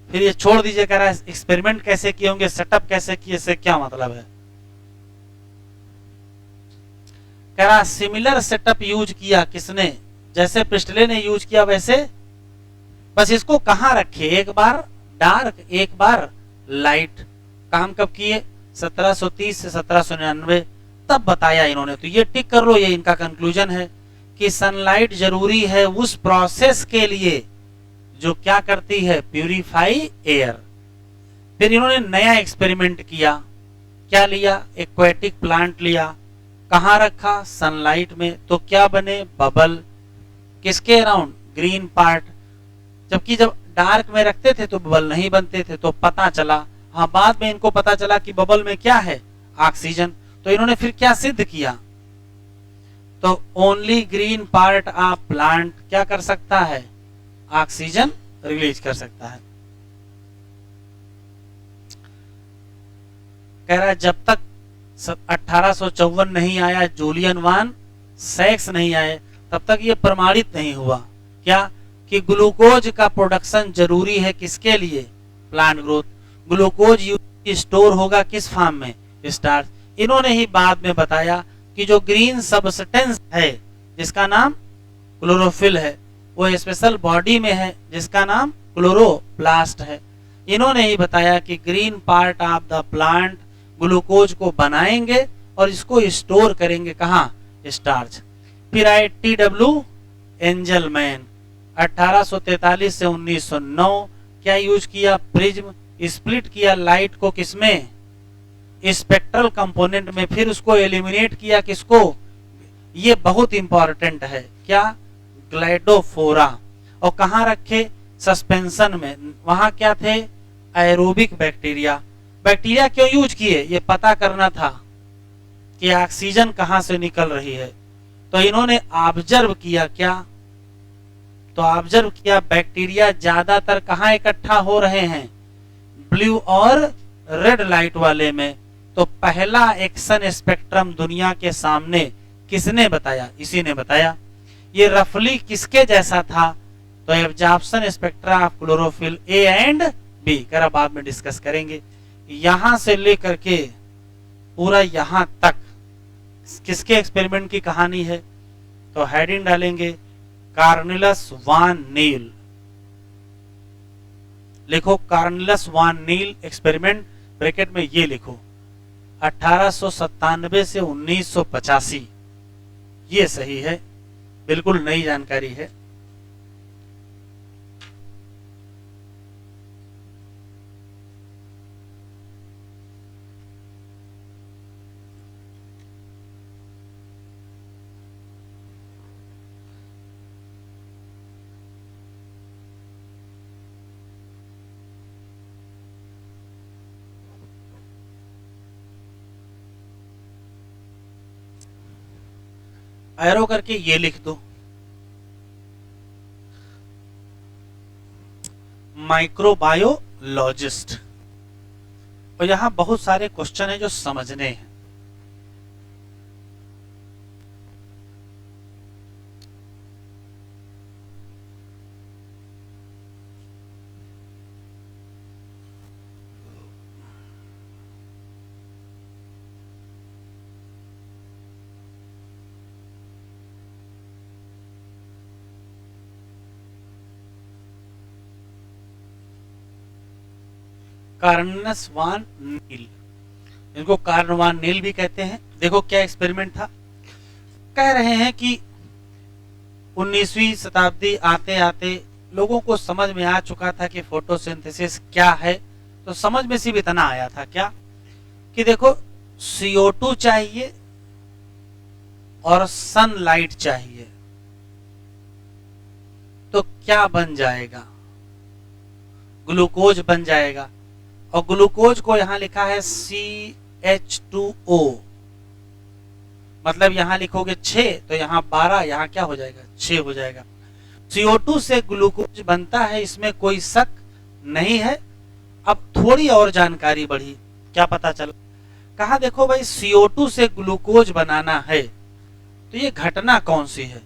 फिर ये छोड़ दीजिए, कह रहा है एक्सपेरिमेंट कैसे किए होंगे, सेटअप कैसे किए, इससे क्या मतलब है। कह रहा सिमिलर सेटअप यूज किया किसने, जैसे प्रिस्टले ने यूज किया वैसे, बस इसको कहां रखे, एक बार डार्क एक बार लाइट। काम कब किए, 1730 से 1799, तब बताया इन्होंने। तो ये टिक कर लो, ये इनका कंक्लूजन है कि सनलाइट जरूरी है उस प्रोसेस के लिए जो क्या करती है, प्यूरिफाई एयर। फिर इन्होंने नया एक्सपेरिमेंट किया, क्या लिया, एक्वेटिक प्लांट लिया, कहां रखा, सनलाइट में। तो क्या बने, बबल। किसके अराउंड, ग्रीन पार्ट। जबकि जब डार्क में रखते थे तो बबल नहीं बनते थे। तो पता चला, हाँ बाद में इनको पता चला कि बबल में क्या है, ऑक्सीजन। तो इन्होंने फिर क्या सिद्ध किया, तो only green part of plant क्या कर सकता है, ऑक्सीजन रिलीज कर सकता है। कह रहा है जब तक 1854 नहीं आया, जूलियन वान सैक्स नहीं आए, तब तक ये प्रमाणित नहीं हुआ क्या, कि ग्लूकोज का प्रोडक्शन जरूरी है किसके लिए, प्लांट ग्रोथ। ग्लूकोज स्टोर होगा किस फॉर्म में, स्टार्च। इन्होंने ही बाद में बताया कि जो ग्रीन सबस्टेंस है जिसका नाम क्लोरोफिल है, वो स्पेशल बॉडी में है जिसका नाम क्लोरोप्लास्ट है। इन्होंने ही बताया कि green part of the plant glucose को बनाएंगे और इसको स्टोर करेंगे कहां, स्टार्च। फिर आए TW एंजलमैन 1843 से 1909, क्या यूज किया, प्रिज्म। स्प्लिट किया लाइट को किसमें, स्पेक्ट्रल कंपोनेंट में। फिर उसको एलिमिनेट किया किसको, ये बहुत इंपॉर्टेंट है, क्या, ग्लाइडोफोरा। और कहां रखे, सस्पेंशन में। वहां क्या थे, एरोबिक बैक्टीरिया। बैक्टीरिया क्यों यूज किए, ये पता करना था कि ऑक्सीजन कहां से निकल रही है। तो इन्होंने ऑब्जर्व किया, क्या, तो ऑब्जर्व किया बैक्टीरिया ज्यादातर कहां इकट्ठा हो रहे हैं, ब्लू और रेड लाइट वाले में। तो पहला एक्शन स्पेक्ट्रम दुनिया के सामने किसने बताया, इसी ने बताया। ये रफली किसके जैसा था, तो absorption spectra of chlorophyll A and B. करा बाद में डिस्कस करेंगे। यहां से लेकर के पूरा यहां तक किसके एक्सपेरिमेंट की कहानी है, तो हेडिंग डालेंगे कार्नेलियस वान नील। लिखो कार्नेलियस वान नील एक्सपेरिमेंट, ब्रैकेट में ये लिखो 1897 से 1985, ये सही है। बिल्कुल नई जानकारी है। एरो करके ये लिख दो, माइक्रोबायोलॉजिस्ट। और यहां बहुत सारे क्वेश्चन है जो समझने हैं। कार्नस वान नील, इनको कार्न वान नील भी कहते हैं। देखो क्या एक्सपेरिमेंट था। कह रहे हैं कि 19वीं शताब्दी आते आते लोगों को समझ में आ चुका था कि फोटोसिंथेसिस क्या है। तो समझ में सिर्फ इतना आया था क्या कि देखो CO2 चाहिए और सनलाइट चाहिए, तो क्या बन जाएगा? ग्लूकोज बन जाएगा। और ग्लूकोज को यहां लिखा है CH2O, मतलब यहां लिखोगे 6 तो यहां 12, यहां क्या हो जाएगा 6 हो जाएगा। CO2 से ग्लूकोज बनता है, इसमें कोई शक नहीं है। अब थोड़ी और जानकारी बढ़ी, क्या पता चला? कहा देखो भाई CO2 से ग्लूकोज बनाना है तो ये घटना कौन सी है?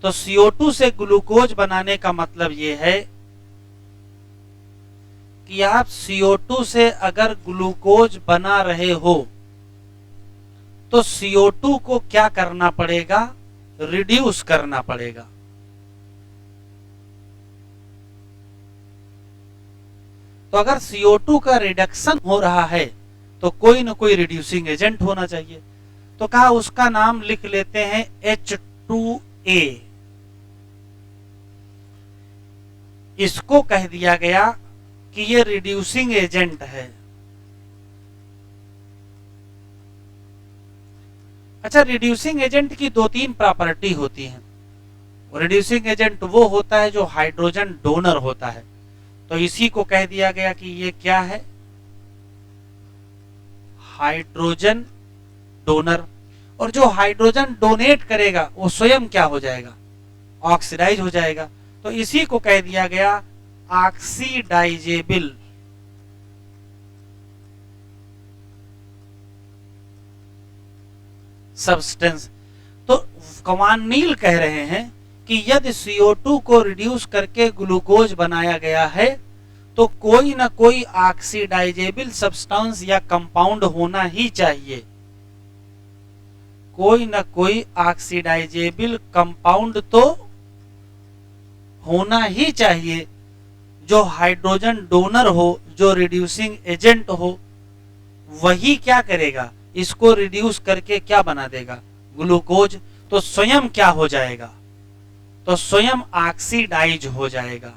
तो CO2 से ग्लूकोज बनाने का मतलब ये है कि आप CO2 से अगर ग्लूकोज बना रहे हो तो CO2 को क्या करना पड़ेगा? रिड्यूस करना पड़ेगा। तो अगर CO2 का रिडक्शन हो रहा है तो कोई ना कोई रिड्यूसिंग एजेंट होना चाहिए। तो कहा उसका नाम लिख लेते हैं H2A। इसको कह दिया गया कि ये रिड्यूसिंग एजेंट है। अच्छा, रिड्यूसिंग एजेंट की 2-3 प्रॉपर्टी होती हैं। रिड्यूसिंग एजेंट वो होता है जो हाइड्रोजन डोनर होता है, तो इसी को कह दिया गया कि ये क्या है? Hydrogen donor. और जो हाइड्रोजन डोनेट करेगा वो स्वयं क्या हो जाएगा? ऑक्सीडाइज हो जाएगा। तो इसी को कह दिया गया ऑक्सीडाइजेबल सब्सटेंस। तो वान नील कह रहे हैं कि यदि CO2 को रिड्यूस करके ग्लूकोज बनाया गया है तो कोई ना कोई ऑक्सीडाइजेबल सब्सटेंस या कंपाउंड होना ही चाहिए। कोई ना कोई ऑक्सीडाइजेबल कंपाउंड तो होना ही चाहिए जो हाइड्रोजन डोनर हो, जो रिड्यूसिंग एजेंट हो। वही क्या करेगा? इसको रिड्यूस करके क्या बना देगा? ग्लूकोज। तो स्वयं क्या हो जाएगा? तो स्वयं ऑक्सीडाइज हो जाएगा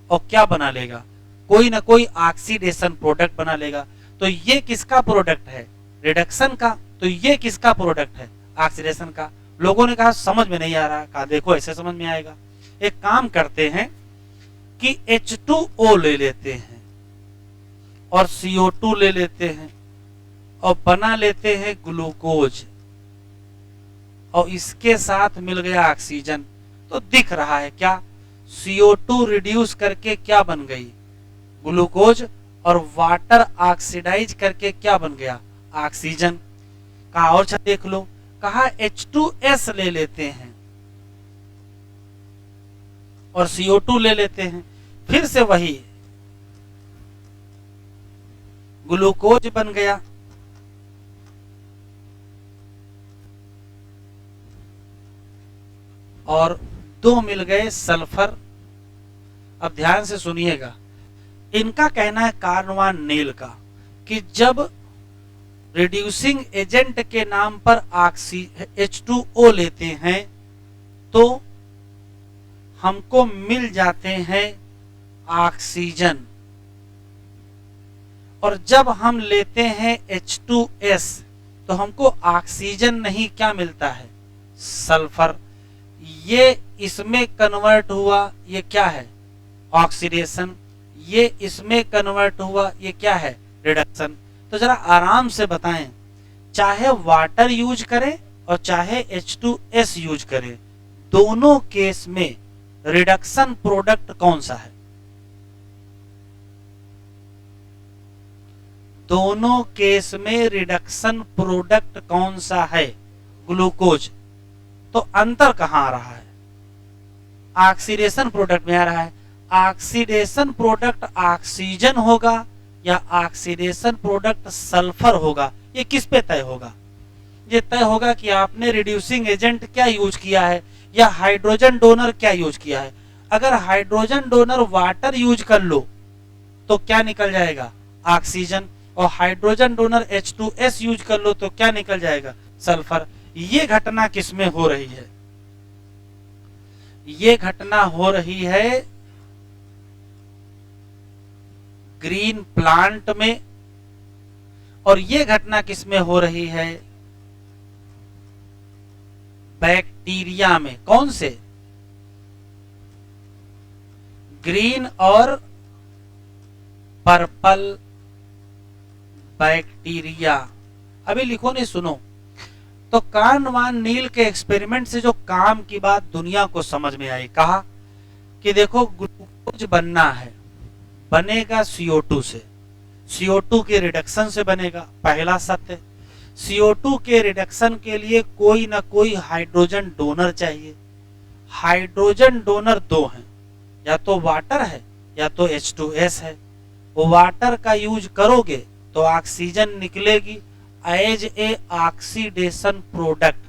और क्या बना लेगा? कोई ना कोई ऑक्सीडेशन प्रोडक्ट बना लेगा। तो ये किसका प्रोडक्ट है? रिडक्शन का। तो ये किसका प्रोडक्ट है? ऑक्सीडेशन का। लोगों ने कहा समझ में नहीं आ रहा। कहा देखो ऐसे समझ में आएगा। एक काम करते हैं कि H2O ले लेते हैं और CO2 ले लेते हैं और बना लेते हैं ग्लूकोज, और इसके साथ मिल गया ऑक्सीजन। तो दिख रहा है क्या? CO2 रिड्यूस करके क्या बन गई? ग्लूकोज। और वाटर ऑक्सीडाइज करके क्या बन गया? ऑक्सीजन। कहा और अच्छा देख लो। कहा H2S ले लेते हैं और CO2 ले लेते हैं, फिर से वही ग्लूकोज बन गया। और 2 मिल गए सल्फर। अब ध्यान से सुनिएगा, इनका कहना है कार्न वान नील का कि जब रिड्यूसिंग एजेंट के नाम पर H2O लेते हैं तो हमको मिल जाते हैं ऑक्सीजन, और जब हम लेते हैं H2S तो हमको ऑक्सीजन नहीं क्या मिलता है, सल्फर। ये इसमें कन्वर्ट हुआ, ये क्या है, ऑक्सीडेशन। ये इसमें कन्वर्ट हुआ, ये क्या है, रिडक्शन। तो जरा आराम से बताएं, चाहे वाटर यूज करें और चाहे H2S यूज करें, दोनों केस में रिडक्शन प्रोडक्ट कौन सा है? दोनों केस में रिडक्शन प्रोडक्ट कौन सा है, ग्लूकोज। तो अंतर कहां आ रहा है, ऑक्सीडेशन प्रोडक्ट में आ रहा है। ऑक्सीडेशन प्रोडक्ट ऑक्सीजन होगा या ऑक्सीडेशन प्रोडक्ट सल्फर होगा, ये किस पे तय होगा? ये तय होगा कि आपने रिड्यूसिंग एजेंट क्या यूज किया है या हाइड्रोजन डोनर क्या यूज किया है। अगर हाइड्रोजन डोनर वाटर यूज कर लो तो क्या निकल जाएगा, ऑक्सीजन, और हाइड्रोजन डोनर H2S यूज कर लो तो क्या निकल जाएगा, सल्फर। ये घटना किसमें हो रही है, ये घटना हो रही है ग्रीन प्लांट में, और ये घटना किसमें हो रही है, बैक्टीरिया में। कौन से, ग्रीन और पर्पल बैक्टीरिया। अभी लिखो नहीं, सुनो। तो कार्ल वान नील के एक्सपेरिमेंट से जो काम की बात दुनिया को समझ में आई, कहा कि देखो ग्लूकोज बनना है, बनेगा CO2 से, CO2 के रिडक्शन से बनेगा, पहला सत्य। CO2 के रिडक्शन के लिए कोई ना कोई हाइड्रोजन डोनर चाहिए। हाइड्रोजन डोनर दो हैं, या तो वाटर है या तो H2S है। वो वाटर का यूज करोगे तो ऑक्सीजन निकलेगी as a oxidation product.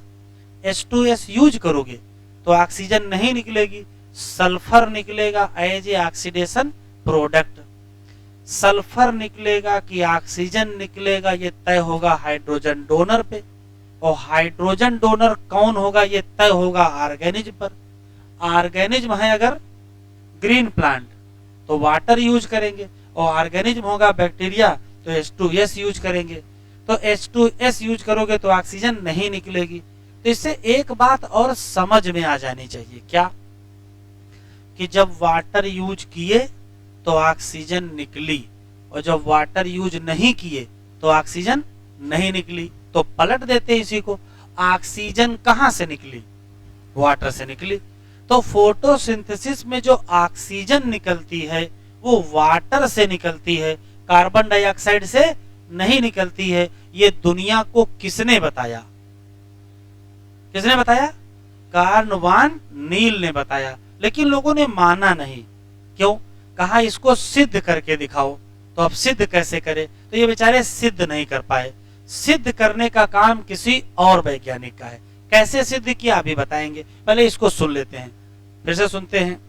H2S use करोगे तो ऑक्सीजन नहीं निकलेगी, सल्फर निकलेगा as a oxidation product. Sulphur निकलेगा कि ऑक्सीजन निकलेगा, ये तय होगा हाइड्रोजन डोनर पे, और हाइड्रोजन डोनर कौन होगा ये तय होगा ऑर्गेनिज्म पर। ऑर्गेनिज्म है अगर ग्रीन प्लांट तो वाटर यूज करेंगे, और ऑर्गेनिज्म होगा बैक्टीरिया तो H2S यूज करेंगे। तो H2S यूज करोगे तो ऑक्सीजन नहीं निकलेगी। तो इससे एक बात और समझ में आ जानी चाहिए, क्या, कि जब वाटर यूज किए तो ऑक्सीजन निकली, और जब वाटर यूज नहीं किए तो ऑक्सीजन नहीं निकली। तो पलट देते इसी को, ऑक्सीजन कहां से निकली, वाटर से निकली। तो फोटोसिंथेसिस में जो ऑक्सीजन निकलती है वो वाटर से निकलती है, कार्बन डाइऑक्साइड से नहीं निकलती है। ये दुनिया को किसने बताया, किसने बताया, कार्ल वान नील ने बताया। लेकिन लोगों ने माना नहीं, क्यों, कहा इसको सिद्ध करके दिखाओ। तो अब सिद्ध कैसे करे, तो ये बेचारे सिद्ध नहीं कर पाए। सिद्ध करने का काम किसी और वैज्ञानिक का है। कैसे सिद्ध किया अभी बताएंगे, पहले इसको सुन लेते हैं, फिर से सुनते हैं।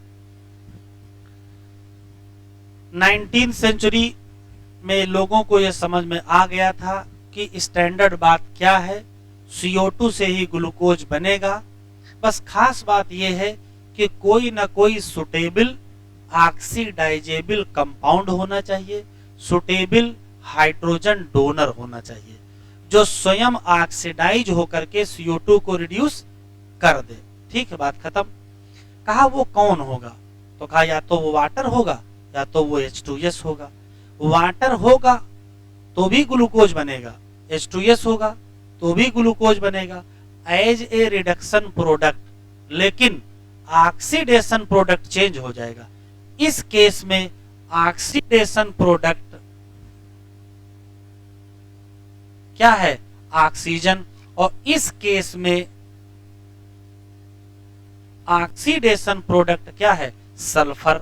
19th सेंचुरी में लोगों को यह समझ में आ गया था कि स्टैंडर्ड बात क्या है, CO2 से ही ग्लूकोज बनेगा। बस खास बात यह है कि कोई ना कोई सुटेबल ऑक्सीडाइजेबल कंपाउंड होना चाहिए, सुटेबल हाइड्रोजन डोनर होना चाहिए, जो स्वयं ऑक्सीडाइज होकर के CO2 को रिड्यूस कर दे। ठीक है, बात खत्म। कहा वो कौन होगा, तो कहा या तो वो वाटर होगा या तो वो H2S होगा। वाटर होगा तो भी ग्लूकोज बनेगा, H2S होगा तो भी ग्लूकोज बनेगा एज ए रिडक्शन प्रोडक्ट, लेकिन ऑक्सीडेशन प्रोडक्ट चेंज हो जाएगा। इस केस में ऑक्सीडेशन प्रोडक्ट क्या है, ऑक्सीजन, और इस केस में ऑक्सीडेशन प्रोडक्ट क्या है, सल्फर।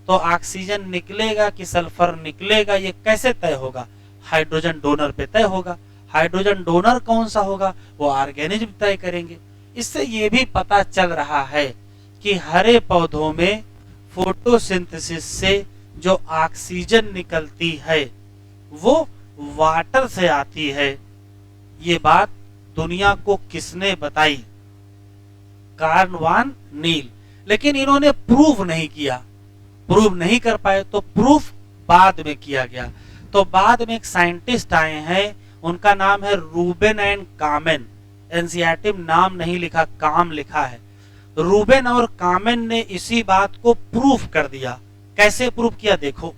तो ऑक्सीजन निकलेगा कि सल्फर निकलेगा ये कैसे तय होगा, हाइड्रोजन डोनर पे तय होगा। हाइड्रोजन डोनर कौन सा होगा वो ऑर्गेनिज्म तय करेंगे। इससे ये भी पता चल रहा है कि हरे पौधों में फोटोसिंथेसिस से जो ऑक्सीजन निकलती है वो वाटर से आती है, ये बात दुनिया को किसने बताई? Karl van Niel. लेकिन इन्होंने प्रूव नहीं किया, प्रूव नहीं कर पाए, तो प्रूफ बाद में किया गया। तो बाद में एक साइंटिस्ट आए हैं, उनका नाम है रूबेन एंड कामेन। एनसीईआरटी में नाम नहीं लिखा, काम लिखा है। रूबेन और कामेन ने इसी बात को प्रूफ कर दिया। कैसे प्रूफ किया देखो।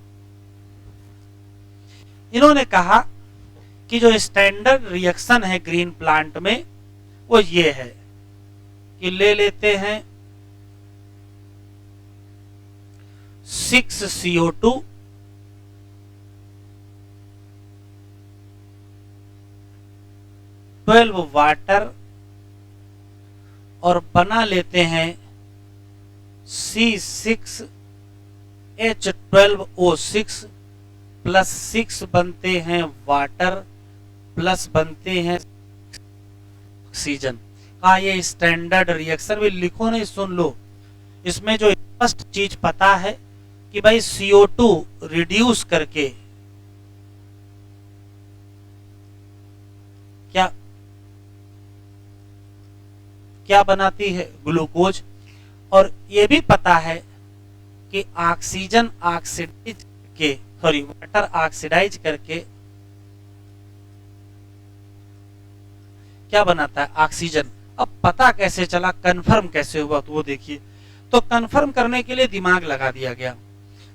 इन्होंने कहा कि जो स्टैंडर्ड रिएक्शन है ग्रीन प्लांट में वो ये है कि ले लेते हैं 6 CO2 12 वाटर और बना लेते हैं C6H12O6 प्लस 6 बनते हैं वाटर प्लस बनते हैं ऑक्सीजन का। ये स्टैंडर्ड रिएक्शन भी लिखो नहीं, सुन लो। इसमें जो फर्स्ट चीज पता है कि भाई CO2 रिड्यूस करके क्या क्या बनाती है? ग्लूकोज। और ये भी पता है कि ऑक्सीजन ऑक्सीडाइज के सॉरी वाटर ऑक्सीडाइज करके क्या बनाता है? ऑक्सीजन। अब पता कैसे चला, कंफर्म कैसे हुआ, तो वो देखिए। तो कंफर्म करने के लिए दिमाग लगा दिया गया।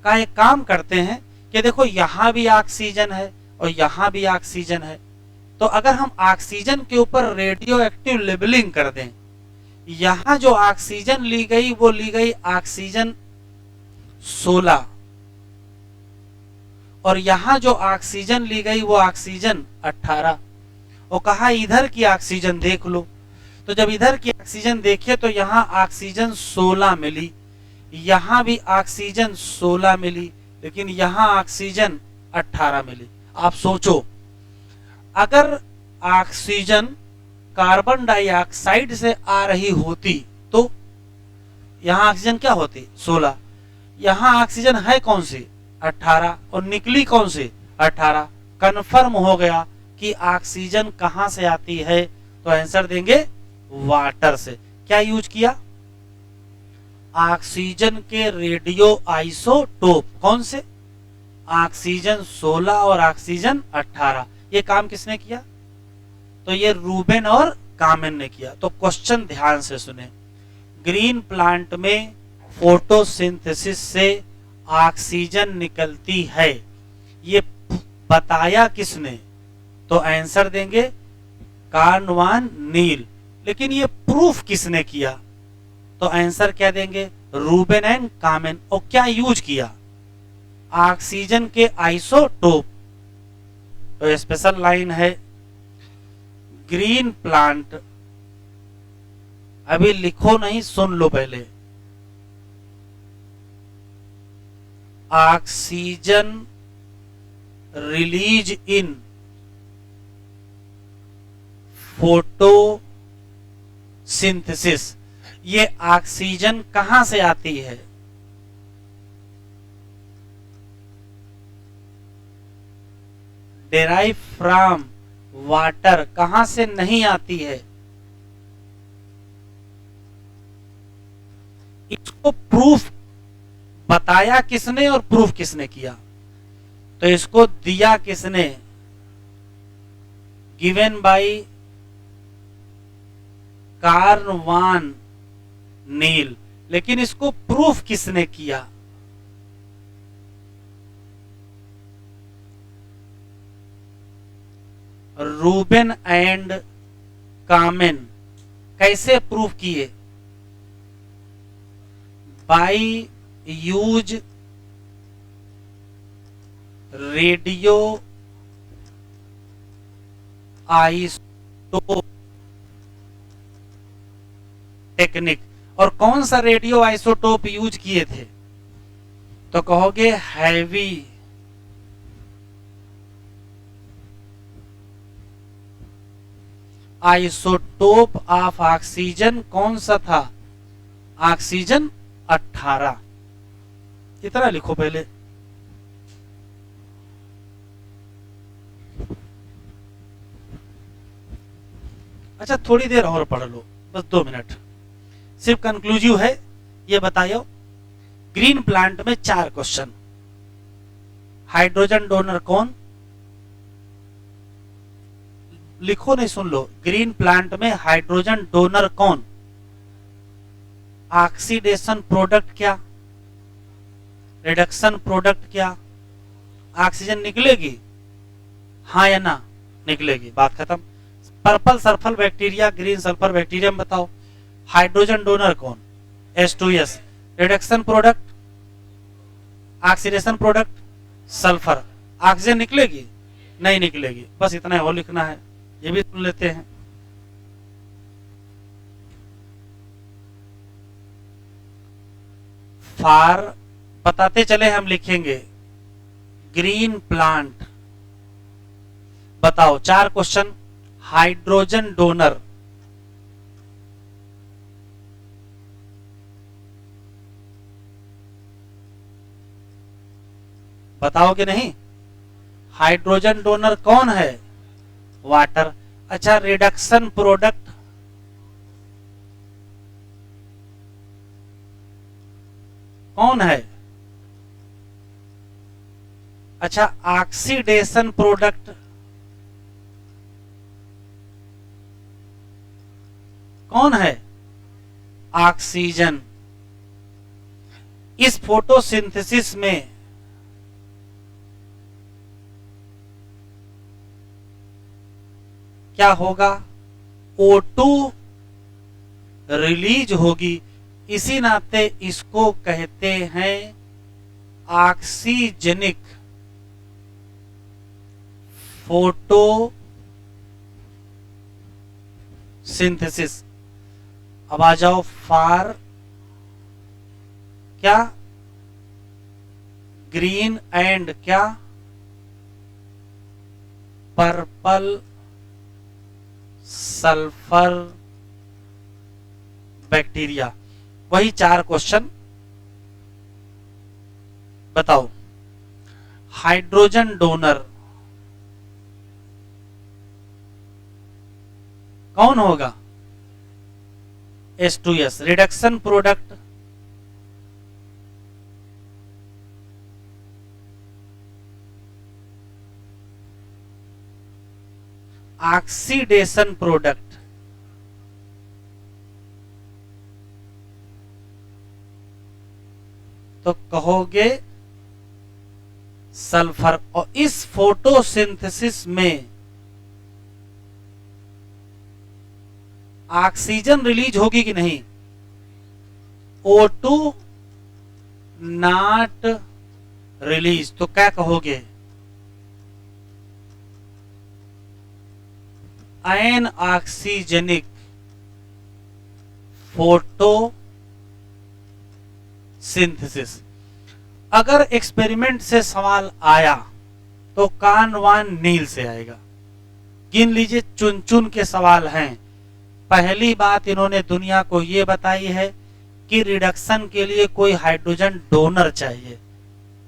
कहा एक काम करते हैं कि देखो यहां भी ऑक्सीजन है और यहां भी ऑक्सीजन है, तो अगर हम ऑक्सीजन के ऊपर रेडियो एक्टिव लेबलिंग कर दें, यहां जो ऑक्सीजन ली गई वो ली गई ऑक्सीजन 16 और यहां जो ऑक्सीजन ली गई वो ऑक्सीजन 18। और कहा इधर की ऑक्सीजन देख लो। तो जब इधर की ऑक्सीजन देखिए तो यहां ऑक्सीजन 16 मिली, यहां भी ऑक्सीजन 16 मिली, लेकिन यहां ऑक्सीजन 18 मिली। आप सोचो, अगर ऑक्सीजन कार्बन डाइऑक्साइड से आ रही होती तो यहां ऑक्सीजन क्या होती? 16। यहां ऑक्सीजन है कौन सी? 18। और निकली कौन सी? 18। कंफर्म हो गया कि ऑक्सीजन कहां से आती है, तो आंसर देंगे वाटर से। क्या यूज किया? ऑक्सीजन के रेडियो आइसोटोप। कौन से? ऑक्सीजन 16 और ऑक्सीजन 18। ये काम किसने किया? तो ये रूबेन और कामेन ने किया। तो क्वेश्चन ध्यान से सुने। ग्रीन प्लांट में फोटोसिंथेसिस से ऑक्सीजन निकलती है, ये बताया किसने? तो आंसर देंगे कार्ल वान नील। लेकिन ये प्रूफ किसने किया? तो आंसर क्या देंगे? Ruben and Kamen. और क्या यूज किया? ऑक्सीजन के आइसोटोप। तो स्पेशल लाइन है, ग्रीन प्लांट, अभी लिखो नहीं, सुन लो पहले। Oxygen release in photosynthesis. ये ऑक्सीजन कहां से आती है? Derive from water. कहां से नहीं आती है? इसको प्रूफ बताया किसने और प्रूफ किसने किया? तो इसको दिया किसने? Given by Carl van Niel. लेकिन इसको प्रूफ किसने किया? Ruben and Kamen. कैसे प्रूफ किए? By use radio isotope technique. और कौन सा रेडियो आइसोटोप यूज किए थे? तो कहोगे हैवी आइसोटोप ऑफ ऑक्सीजन। कौन सा था? ऑक्सीजन 18। इतना लिखो पहले। अच्छा थोड़ी देर और पढ़ लो, बस 2 मिनट, सिर्फ कंक्लूसिव है। ये बताइए, ग्रीन प्लांट में 4 क्वेश्चन। हाइड्रोजन डोनर कौन? लिखो नहीं, सुन लो। ग्रीन प्लांट में हाइड्रोजन डोनर कौन? ऑक्सीडेशन प्रोडक्ट क्या? रिडक्शन प्रोडक्ट क्या? ऑक्सीजन निकलेगी, हाँ या ना? निकलेगी, बात खत्म। Purple sulphur bacteria, green sulphur bacterium बताओ। हाइड्रोजन डोनर कौन? H2S। Reduction product, oxidation product, sulphur. Oxygen निकलेगी? नहीं निकलेगी, बस इतना और लिखना है। ये भी सुन लेते हैं। फार बताते चले, हम लिखेंगे ग्रीन प्लांट। बताओ 4 क्वेश्चन। हाइड्रोजन डोनर बताओगे नहीं? हाइड्रोजन डोनर कौन है? वाटर। अच्छा, रिडक्शन प्रोडक्ट कौन है? अच्छा, ऑक्सीडेशन प्रोडक्ट कौन है? ऑक्सीजन। इस फोटोसिंथेसिस में क्या होगा? O2 रिलीज होगी, इसी नाते इसको कहते हैं ऑक्सीजेनिक फोटोसिंथेसिस। अब आ जाओ फार क्या? ग्रीन एंड क्या? Purple sulphur bacteria. वही 4 क्वेश्चन। बताओ हाइड्रोजन डोनर कौन होगा? H2S। Reduction product oxidation product तो कहोगे सल्फर। और इस फोटोसिंथेसिस में ऑक्सीजन रिलीज होगी कि नहीं? O2 नॉट रिलीज, तो क्या कहोगे? Anoxygenic photosynthesis. अगर एक्सपेरिमेंट से सवाल आया तो कानवान नील से आएगा। गिन लीजिए, चुन चुन के सवाल हैं। पहली बात इन्होंने दुनिया को यह बताई है कि रिडक्शन के लिए कोई हाइड्रोजन डोनर चाहिए।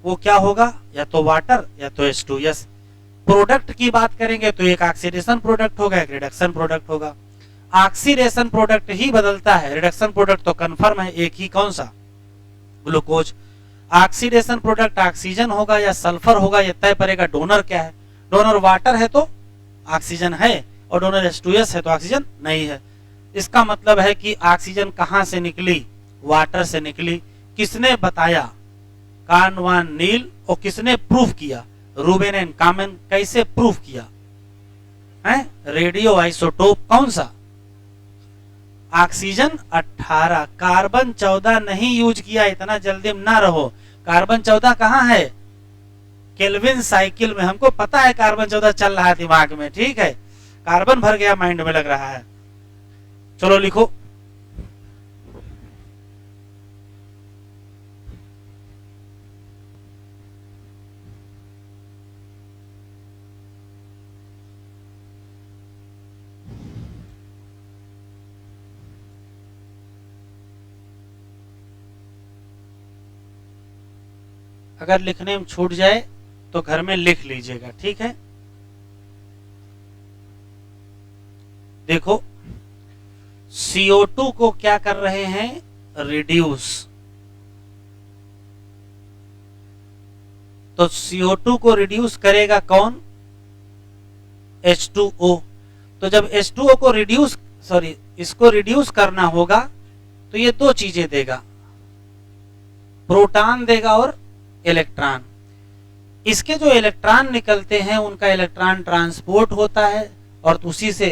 वो क्या होगा? या तो वाटर या तो H2S। प्रोडक्ट की बात करेंगे तो एक ऑक्सीडेशन प्रोडक्ट होगा, एक रिडक्शन प्रोडक्ट होगा। ऑक्सीडेशन प्रोडक्ट ही बदलता है, रिडक्शन प्रोडक्ट तो कंफर्म है एक ही, कौन सा? ग्लूकोज। ऑक्सीडेशन प्रोडक्ट ऑक्सीजन होगा या सल्फर होगा, यह तय करेगा डोनर क्या है। डोनर वाटर है तो ऑक्सीजन है, और डोनर H2S है तो ऑक्सीजन नहीं है। इसका मतलब है कि ऑक्सीजन कहां से निकली? वाटर से निकली। किसने बताया? कानवान नील। और किसने प्रूफ किया? रूबेन एंड कामन। कैसे प्रूफ किया है? रेडियो आइसोटोप कौन सा? ऑक्सीजन 18। कार्बन 14 नहीं यूज किया, इतना जल्दी में ना रहो। कार्बन 14 कहां है? केल्विन साइकिल में। हमको पता है कार्बन 14 चल रहा है दिमाग में, ठीक है, कार्बन भर गया माइंड में लग रहा है। चलो लिखो। अगर लिखने में छूट जाए तो घर में लिख लीजिएगा, ठीक है। देखो CO2 को क्या कर रहे हैं, रिड्यूस। तो CO2 को रिड्यूस करेगा कौन, H2O। तो जब H2O को रिड्यूस इसको रिड्यूस करना होगा तो ये दो चीजें देगा, प्रोटॉन देगा और इलेक्ट्रॉन। इसके जो इलेक्ट्रॉन निकलते हैं उनका इलेक्ट्रॉन ट्रांसपोर्ट होता है और उसी से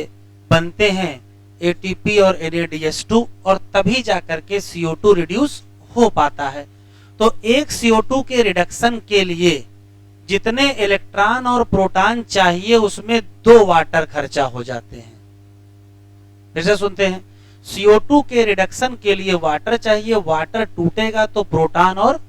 बनते हैं ATP और NADH2 और तभी जाकर के CO2 रिड्यूस हो पाता है। तो एक CO2 के रिडक्शन के लिए जितने इलेक्ट्रॉन और प्रोटॉन चाहिए उसमें 2 वाटर खर्चा हो जाते हैं। फिर से सुनते हैं, CO2 के रिडक्शन के लिए वाटर चाहिए, वाटर टूटेगा तो प्रोटॉन और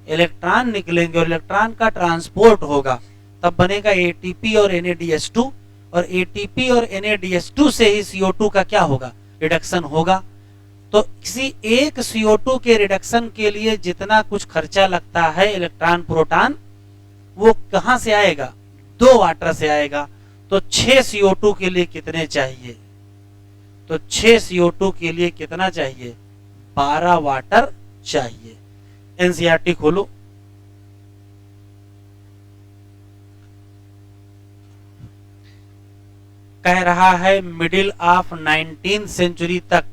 इलेक्ट्रॉन निकलेंगे और इलेक्ट्रॉन का ट्रांसपोर्ट होगा, तब बनेगा ATP और NADH2 और ATP और NADH2 से ही CO2 का क्या होगा, रिडक्शन होगा। तो किसी एक CO2 के रिडक्शन के लिए जितना कुछ खर्चा लगता है इलेक्ट्रॉन प्रोटॉन, वो कहां से आएगा, 2 वाटर से आएगा। तो 6 CO2 के लिए कितने चाहिए, तो 6 CO2 के लिए कितना चाहिए, 12 वाटर चाहिए। NCERT खोलो, कह रहा है मिडिल ऑफ 19th सेंचुरी तक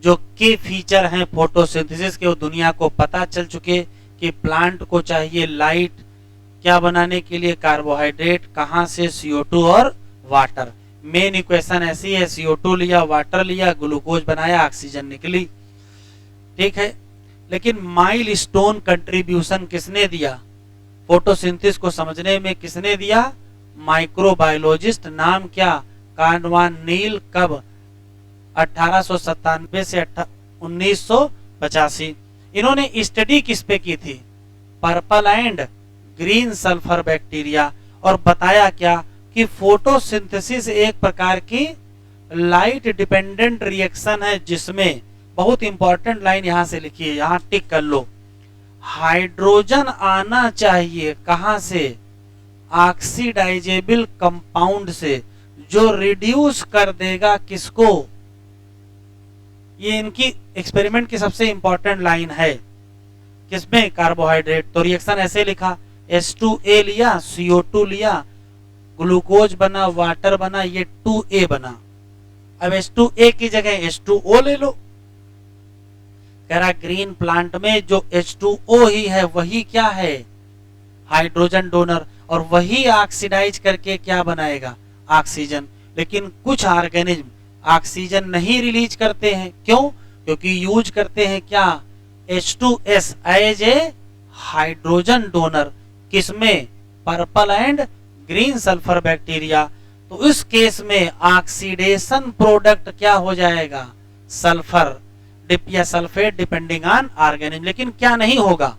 जो के फीचर हैं फोटोसिंथेसिस के, वो दुनिया को पता चल चुके कि प्लांट को चाहिए लाइट, क्या बनाने के लिए, कार्बोहाइड्रेट, कहां से, CO2 और वाटर। मेन इक्वेशन ऐसी है, CO2 लिया, वाटर लिया, ग्लूकोज बनाया, ऑक्सीजन निकली, ठीक है। लेकिन माइलस्टोन कंट्रीब्यूशन किसने दिया फोटोसिंथेसिस को समझने में, किसने दिया, माइक्रोबायोलॉजिस्ट, नाम क्या, कार्डवान नील। कब, 1897 से 1985। इन्होंने स्टडी किस पे की थी, purple and green sulphur bacteria, और बताया क्या कि फोटोसिंथेसिस एक प्रकार की लाइट डिपेंडेंट रिएक्शन है जिसमें, बहुत इंपॉर्टेंट लाइन यहां से लिखी है, यहां टिक कर लो, हाइड्रोजन आना चाहिए कहां से, ऑक्सीडाइजेबल कंपाउंड से, जो रिड्यूस कर देगा किसको। ये इनकी एक्सपेरिमेंट की सबसे इंपॉर्टेंट लाइन है, किसमें, कार्बोहाइड्रेट। तो रिएक्शन ऐसे लिखा, H2A लिया, CO2 लिया, ग्लूकोज बना, वाटर बना, ये 2A बना। अब H2A की जगह H2O ले लो। कह रहा ग्रीन प्लांट में जो H2O ही है वही क्या है, हाइड्रोजन डोनर, और वही ऑक्सीडाइज करके क्या बनाएगा, ऑक्सीजन। लेकिन कुछ ऑर्गेनिज्म ऑक्सीजन नहीं रिलीज करते हैं, क्यों, क्योंकि यूज करते हैं क्या, H2S as a hydrogen donor, किसमें, purple and green sulphur bacteria. तो इस केस में ऑक्सीडेशन प्रोडक्ट क्या हो जाएगा, सल्फर या सल्फेट, डिपेंडिंग ऑन ऑर्गेनिज्म। लेकिन क्या नहीं होगा,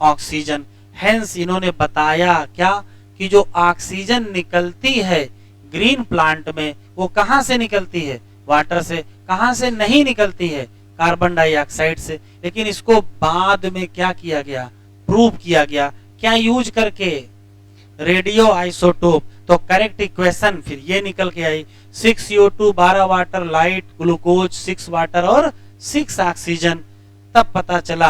ऑक्सीजन। हेंस इन्होंने बताया क्या कि जो ऑक्सीजन निकलती है ग्रीन प्लांट में वो कहां से निकलती है, वाटर से। कहां से नहीं निकलती है, कार्बन डाइऑक्साइड से। लेकिन इसको बाद में क्या किया गया, प्रूव किया गया, क्या यूज करके, रेडियो आइसोटोप। तो करेक्ट इक्वेशन फिर ये निकल के आई, 6 CO2, 12 water, light, glucose, 6 water और 6 ऑक्सीजन। तब पता चला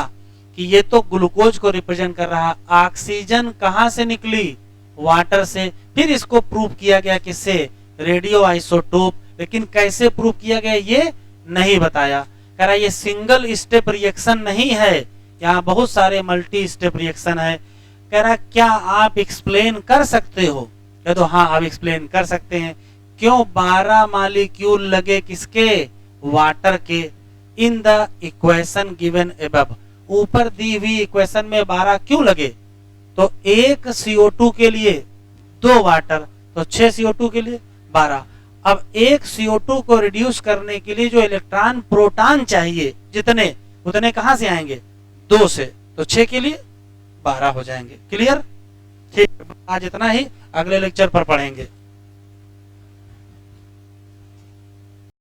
कि ये तो ग्लूकोज को रिप्रेजेंट कर रहा, ऑक्सीजन कहां से निकली, वाटर से। फिर इसको प्रूव किया गया किससे, रेडियो आइसोटोप। लेकिन कैसे प्रूव किया गया ये नहीं बताया। कह रहा ये सिंगल स्टेप रिएक्शन नहीं है, यहाँ बहुत सारे मल्टी स्टेप रिएक्शन है। कह रहा क्या आप एक्सप्लेन कर सकते हो, कह दो हाँ आप एक्सप्लेन कर सकते हैं। क्यों 12 मॉलिक्यूल लगे किसके, वाटर के, in the equation given above, ऊपर दी हुई इक्वेशन में 12 क्यों लगे। तो एक CO2 के लिए 2 वाटर, तो 6 CO2 के लिए 12। अब एक CO2 को रिड्यूस करने के लिए जो इलेक्ट्रॉन प्रोटॉन चाहिए जितने, उतने कहां से आएंगे, 2 से, तो 6 के लिए 12 हो जाएंगे। क्लियर, ठीक। आज इतना ही, अगले लेक्चर पर पढ़ेंगे।